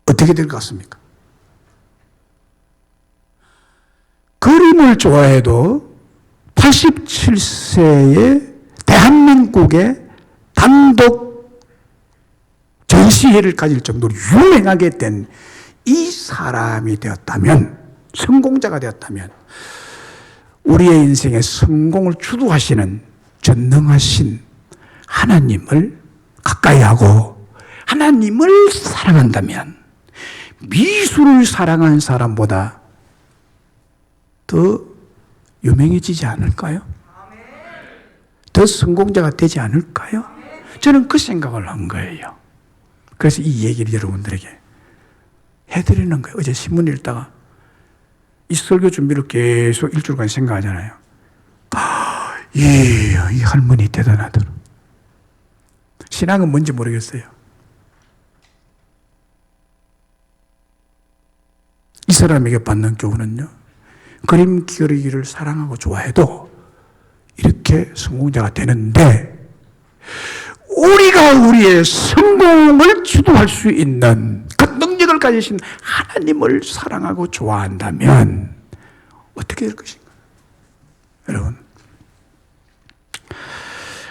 [SPEAKER 1] 어떻게 될 것 같습니까? 그림을 좋아해도 87세에 대한민국의 단독 전시회를 가질 정도로 유명하게 된 이 사람이 되었다면, 성공자가 되었다면, 우리의 인생의 성공을 주도하시는 전능하신 하나님을 가까이하고 하나님을 사랑한다면 미술을 사랑하는 사람보다 더 유명해지지 않을까요? 더 성공자가 되지 않을까요? 저는 그 생각을 한 거예요. 그래서 이 얘기를 여러분들에게 해드리는 거예요. 어제 신문 읽다가 이 설교 준비를 계속 일주일간 생각하잖아요. 이 할머니 대단하더라. 신앙은 뭔지 모르겠어요. 이 사람에게 받는 교훈은요, 그림 그리기를 사랑하고 좋아해도 이렇게 성공자가 되는데, 우리가 우리의 성공을 주도할 수 있는 그 능력을 가지신 하나님을 사랑하고 좋아한다면 어떻게 될 것인가? 여러분,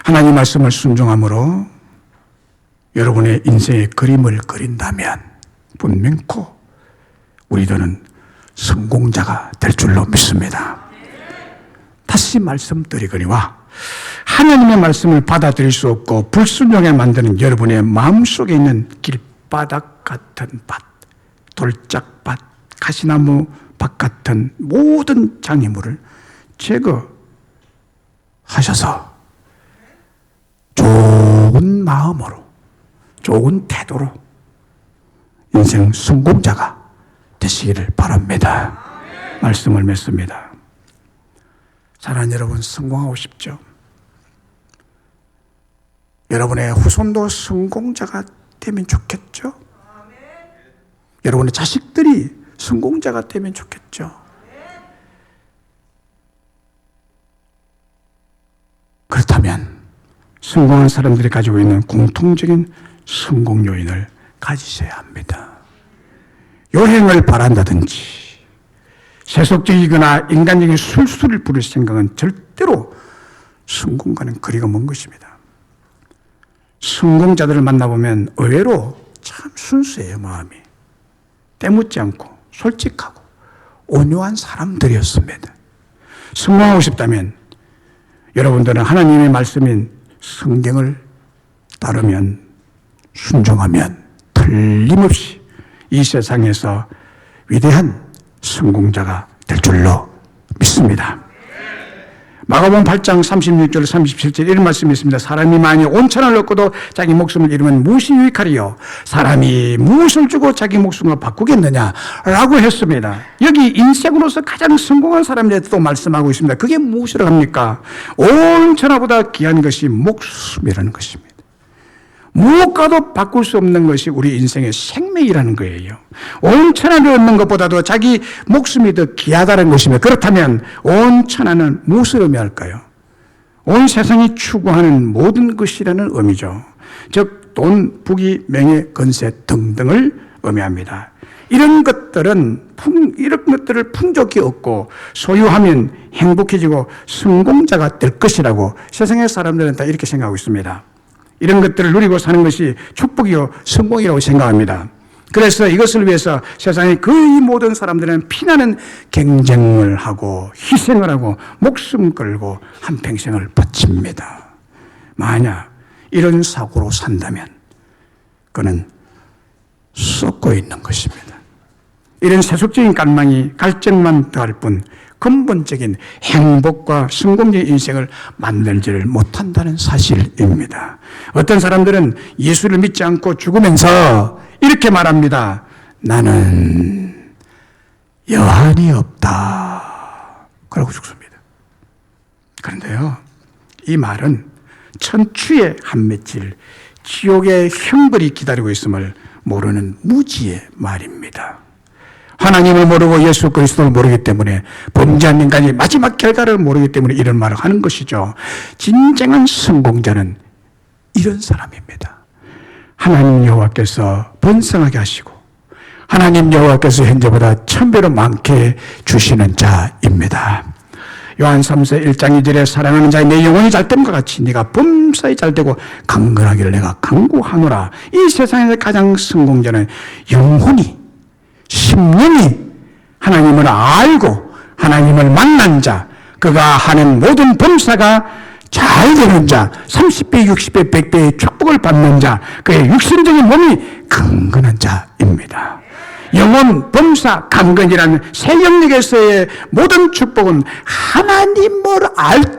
[SPEAKER 1] 하나님 말씀을 순종함으로 여러분의 인생의 그림을 그린다면 분명코 우리들은 성공자가 될 줄로 믿습니다. 다시 말씀드리거니와 하나님의 말씀을 받아들일 수 없고 불순종에 만드는 여러분의 마음속에 있는 길바닥 같은 밭, 돌짝밭, 가시나무 밭 같은 모든 장애물을 제거하셔서 좋은 마음으로, 좋은 태도로 인생 성공자가 되시기를 바랍니다. 말씀을 맺습니다. 사랑하는 여러분, 성공하고 싶죠? 여러분의 후손도 성공자가 되면 좋겠죠? 여러분의 자식들이 성공자가 되면 좋겠죠? 그렇다면 성공한 사람들이 가지고 있는 공통적인 성공 요인을 가지셔야 합니다. 요행을 바란다든지 세속적이거나 인간적인 술수를 부릴 생각은 절대로 성공과는 거리가 먼 것입니다. 성공자들을 만나보면 의외로 참 순수해요, 마음이. 때묻지 않고 솔직하고 온유한 사람들이었습니다. 성공하고 싶다면 여러분들은 하나님의 말씀인 성경을 따르면, 순종하면 틀림없이 이 세상에서 위대한 성공자가 될 줄로 믿습니다. 마가복음 8장 36절 37절 이런 말씀이 있습니다. 사람이 만일 온 천하를 얻고도 자기 목숨을 잃으면 무엇이 유익하리요? 사람이 무엇을 주고 자기 목숨을 바꾸겠느냐? 라고 했습니다. 여기 인생으로서 가장 성공한 사람에 대해 또 말씀하고 있습니다. 그게 무엇이라고 합니까? 온 천하보다 귀한 것이 목숨이라는 것입니다. 무엇과도 바꿀 수 없는 것이 우리 인생의 생명이라는 거예요. 온 천하를 얻는 것보다도 자기 목숨이 더 귀하다는 것입니다. 그렇다면 온 천하는 무엇을 의미할까요? 온 세상이 추구하는 모든 것이라는 의미죠. 즉 돈, 부귀, 명예, 건세 등등을 의미합니다. 이런 것들을 풍족히 얻고 소유하면 행복해지고 성공자가 될 것이라고 세상의 사람들은 다 이렇게 생각하고 있습니다. 이런 것들을 누리고 사는 것이 축복이요 성공이라고 생각합니다. 그래서 이것을 위해서 세상의 거의 모든 사람들은 피나는 경쟁을 하고 희생을 하고 목숨 걸고 한평생을 바칩니다. 만약 이런 사고로 산다면 그는 썩고 있는 것입니다. 이런 세속적인 갈망이 갈증만 더할 뿐 근본적인 행복과 성공적인 인생을 만들지를 못한다는 사실입니다. 어떤 사람들은 예수를 믿지 않고 죽으면서 이렇게 말합니다. 나는 여한이 없다. 그러고 죽습니다. 그런데요, 이 말은 천추의 한 맺힐 지옥의 형벌이 기다리고 있음을 모르는 무지의 말입니다. 하나님을 모르고 예수 그리스도를 모르기 때문에 범죄한 인간이 마지막 결과를 모르기 때문에 이런 말을 하는 것이죠. 진정한 성공자는 이런 사람입니다. 하나님 여호와께서 번성하게 하시고 하나님 여호와께서 현재보다 1000배로 많게 주시는 자입니다. 요한 3서 1장 2절에 사랑하는 자의 내 영혼이 잘됨과 같이 네가 범사에 잘되고 강건하기를 내가 간구하노라. 이 세상에서 가장 성공자는 영혼이 심령이 하나님을 알고 하나님을 만난 자, 그가 하는 모든 범사가 잘 되는 자, 30배, 60배, 100배의 축복을 받는 자, 그의 육신적인 몸이 강건한 자입니다. 영혼, 범사, 강건이라는 새 영역에서의 모든 축복은 하나님을 알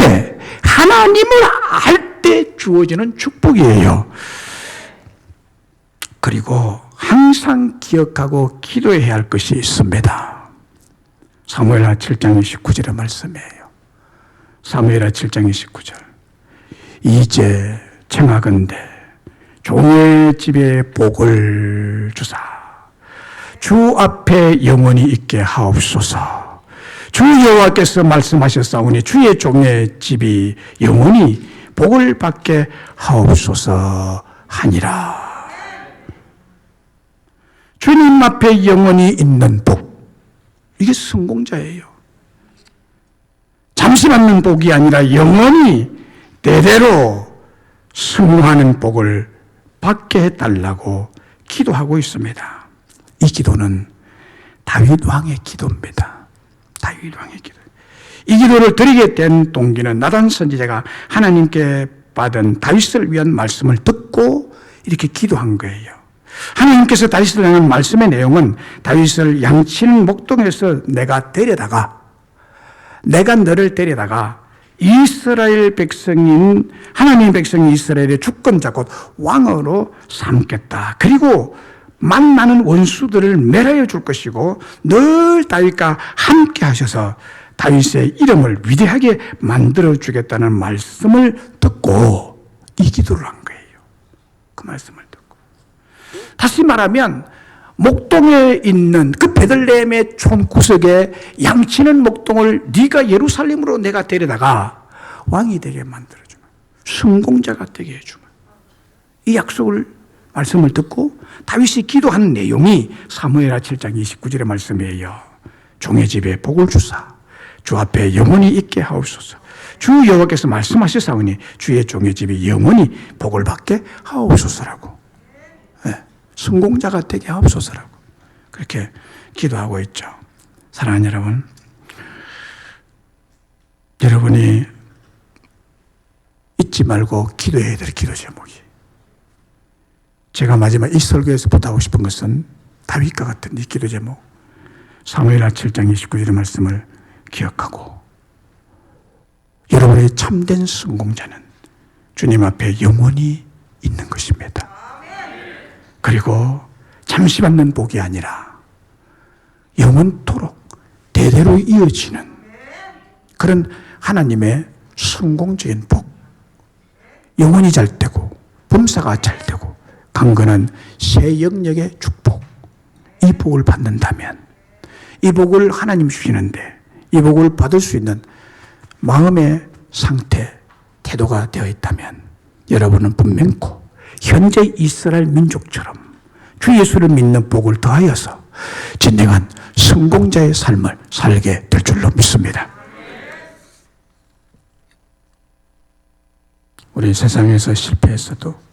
[SPEAKER 1] 때 주어지는 축복이에요. 그리고 항상 기억하고 기도해야 할 것이 있습니다. 사무엘하 7장 29절의 말씀이에요. 사무엘하 7장 29절. 이제 청하건대 종의 집에 복을 주사 주 앞에 영원히 있게 하옵소서. 주 주 여호와께서 말씀하셨사오니 주의 종의 집이 영원히 복을 받게 하옵소서 하니라. 주님 앞에 영원히 있는 복, 이게 성공자예요. 잠시 받는 복이 아니라 영원히 대대로 승하는 복을 받게 해달라고 기도하고 있습니다. 이 기도는 다윗 왕의 기도입니다. 다윗 왕의 기도. 이 기도를 드리게 된 동기는 나단 선지자가 하나님께 받은 다윗을 위한 말씀을 듣고 이렇게 기도한 거예요. 하나님께서 다윗을 향한 말씀의 내용은 다윗을 양치는 목동에서 내가 너를 데려다가 이스라엘 백성인 하나님의 백성인 이스라엘의 주권자 곧 왕으로 삼겠다. 그리고 만나는 원수들을 멸하여 줄 것이고 늘 다윗과 함께 하셔서 다윗의 이름을 위대하게 만들어 주겠다는 말씀을 듣고 이 기도를 한 거예요. 그 말씀을 듣고. 다시 말하면 목동에 있는 그 베들레헴의 촌 구석에 양치는 목동을 네가 예루살렘으로 내가 데려다가 왕이 되게 만들어주마. 성공자가 되게 해주마. 이 약속을 말씀을 듣고 다윗이 기도한 내용이 사무엘하 7장 29절의 말씀이에요. 종의 집에 복을 주사 주 앞에 영원히 있게 하옵소서. 주 여호와께서 말씀하셨사오니 주의 종의 집이 영원히 복을 받게 하옵소서라고. 성공자가 되게 하옵소서라고 그렇게 기도하고 있죠. 사랑하는 여러분, 여러분이 잊지 말고 기도해야 될 기도 제목이, 제가 마지막 이 설교에서 부탁하고 싶은 것은 다윗과 같은 이 기도 제목, 사무엘하 7장 29절의 말씀을 기억하고 여러분의 참된 성공자는 주님 앞에 영원히 있는 것입니다. 그리고 잠시 받는 복이 아니라 영원토록 대대로 이어지는 그런 하나님의 성공적인 복, 영원히 잘 되고 범사가 잘 되고 강건한 새 영역의 축복, 이 복을 받는다면, 이 복을 하나님 주시는데 이 복을 받을 수 있는 마음의 상태, 태도가 되어 있다면 여러분은 분명코 현재 이스라엘 민족처럼 주 예수를 믿는 복을 더하여서 진정한 성공자의 삶을 살게 될 줄로 믿습니다. 우리 세상에서 실패했어도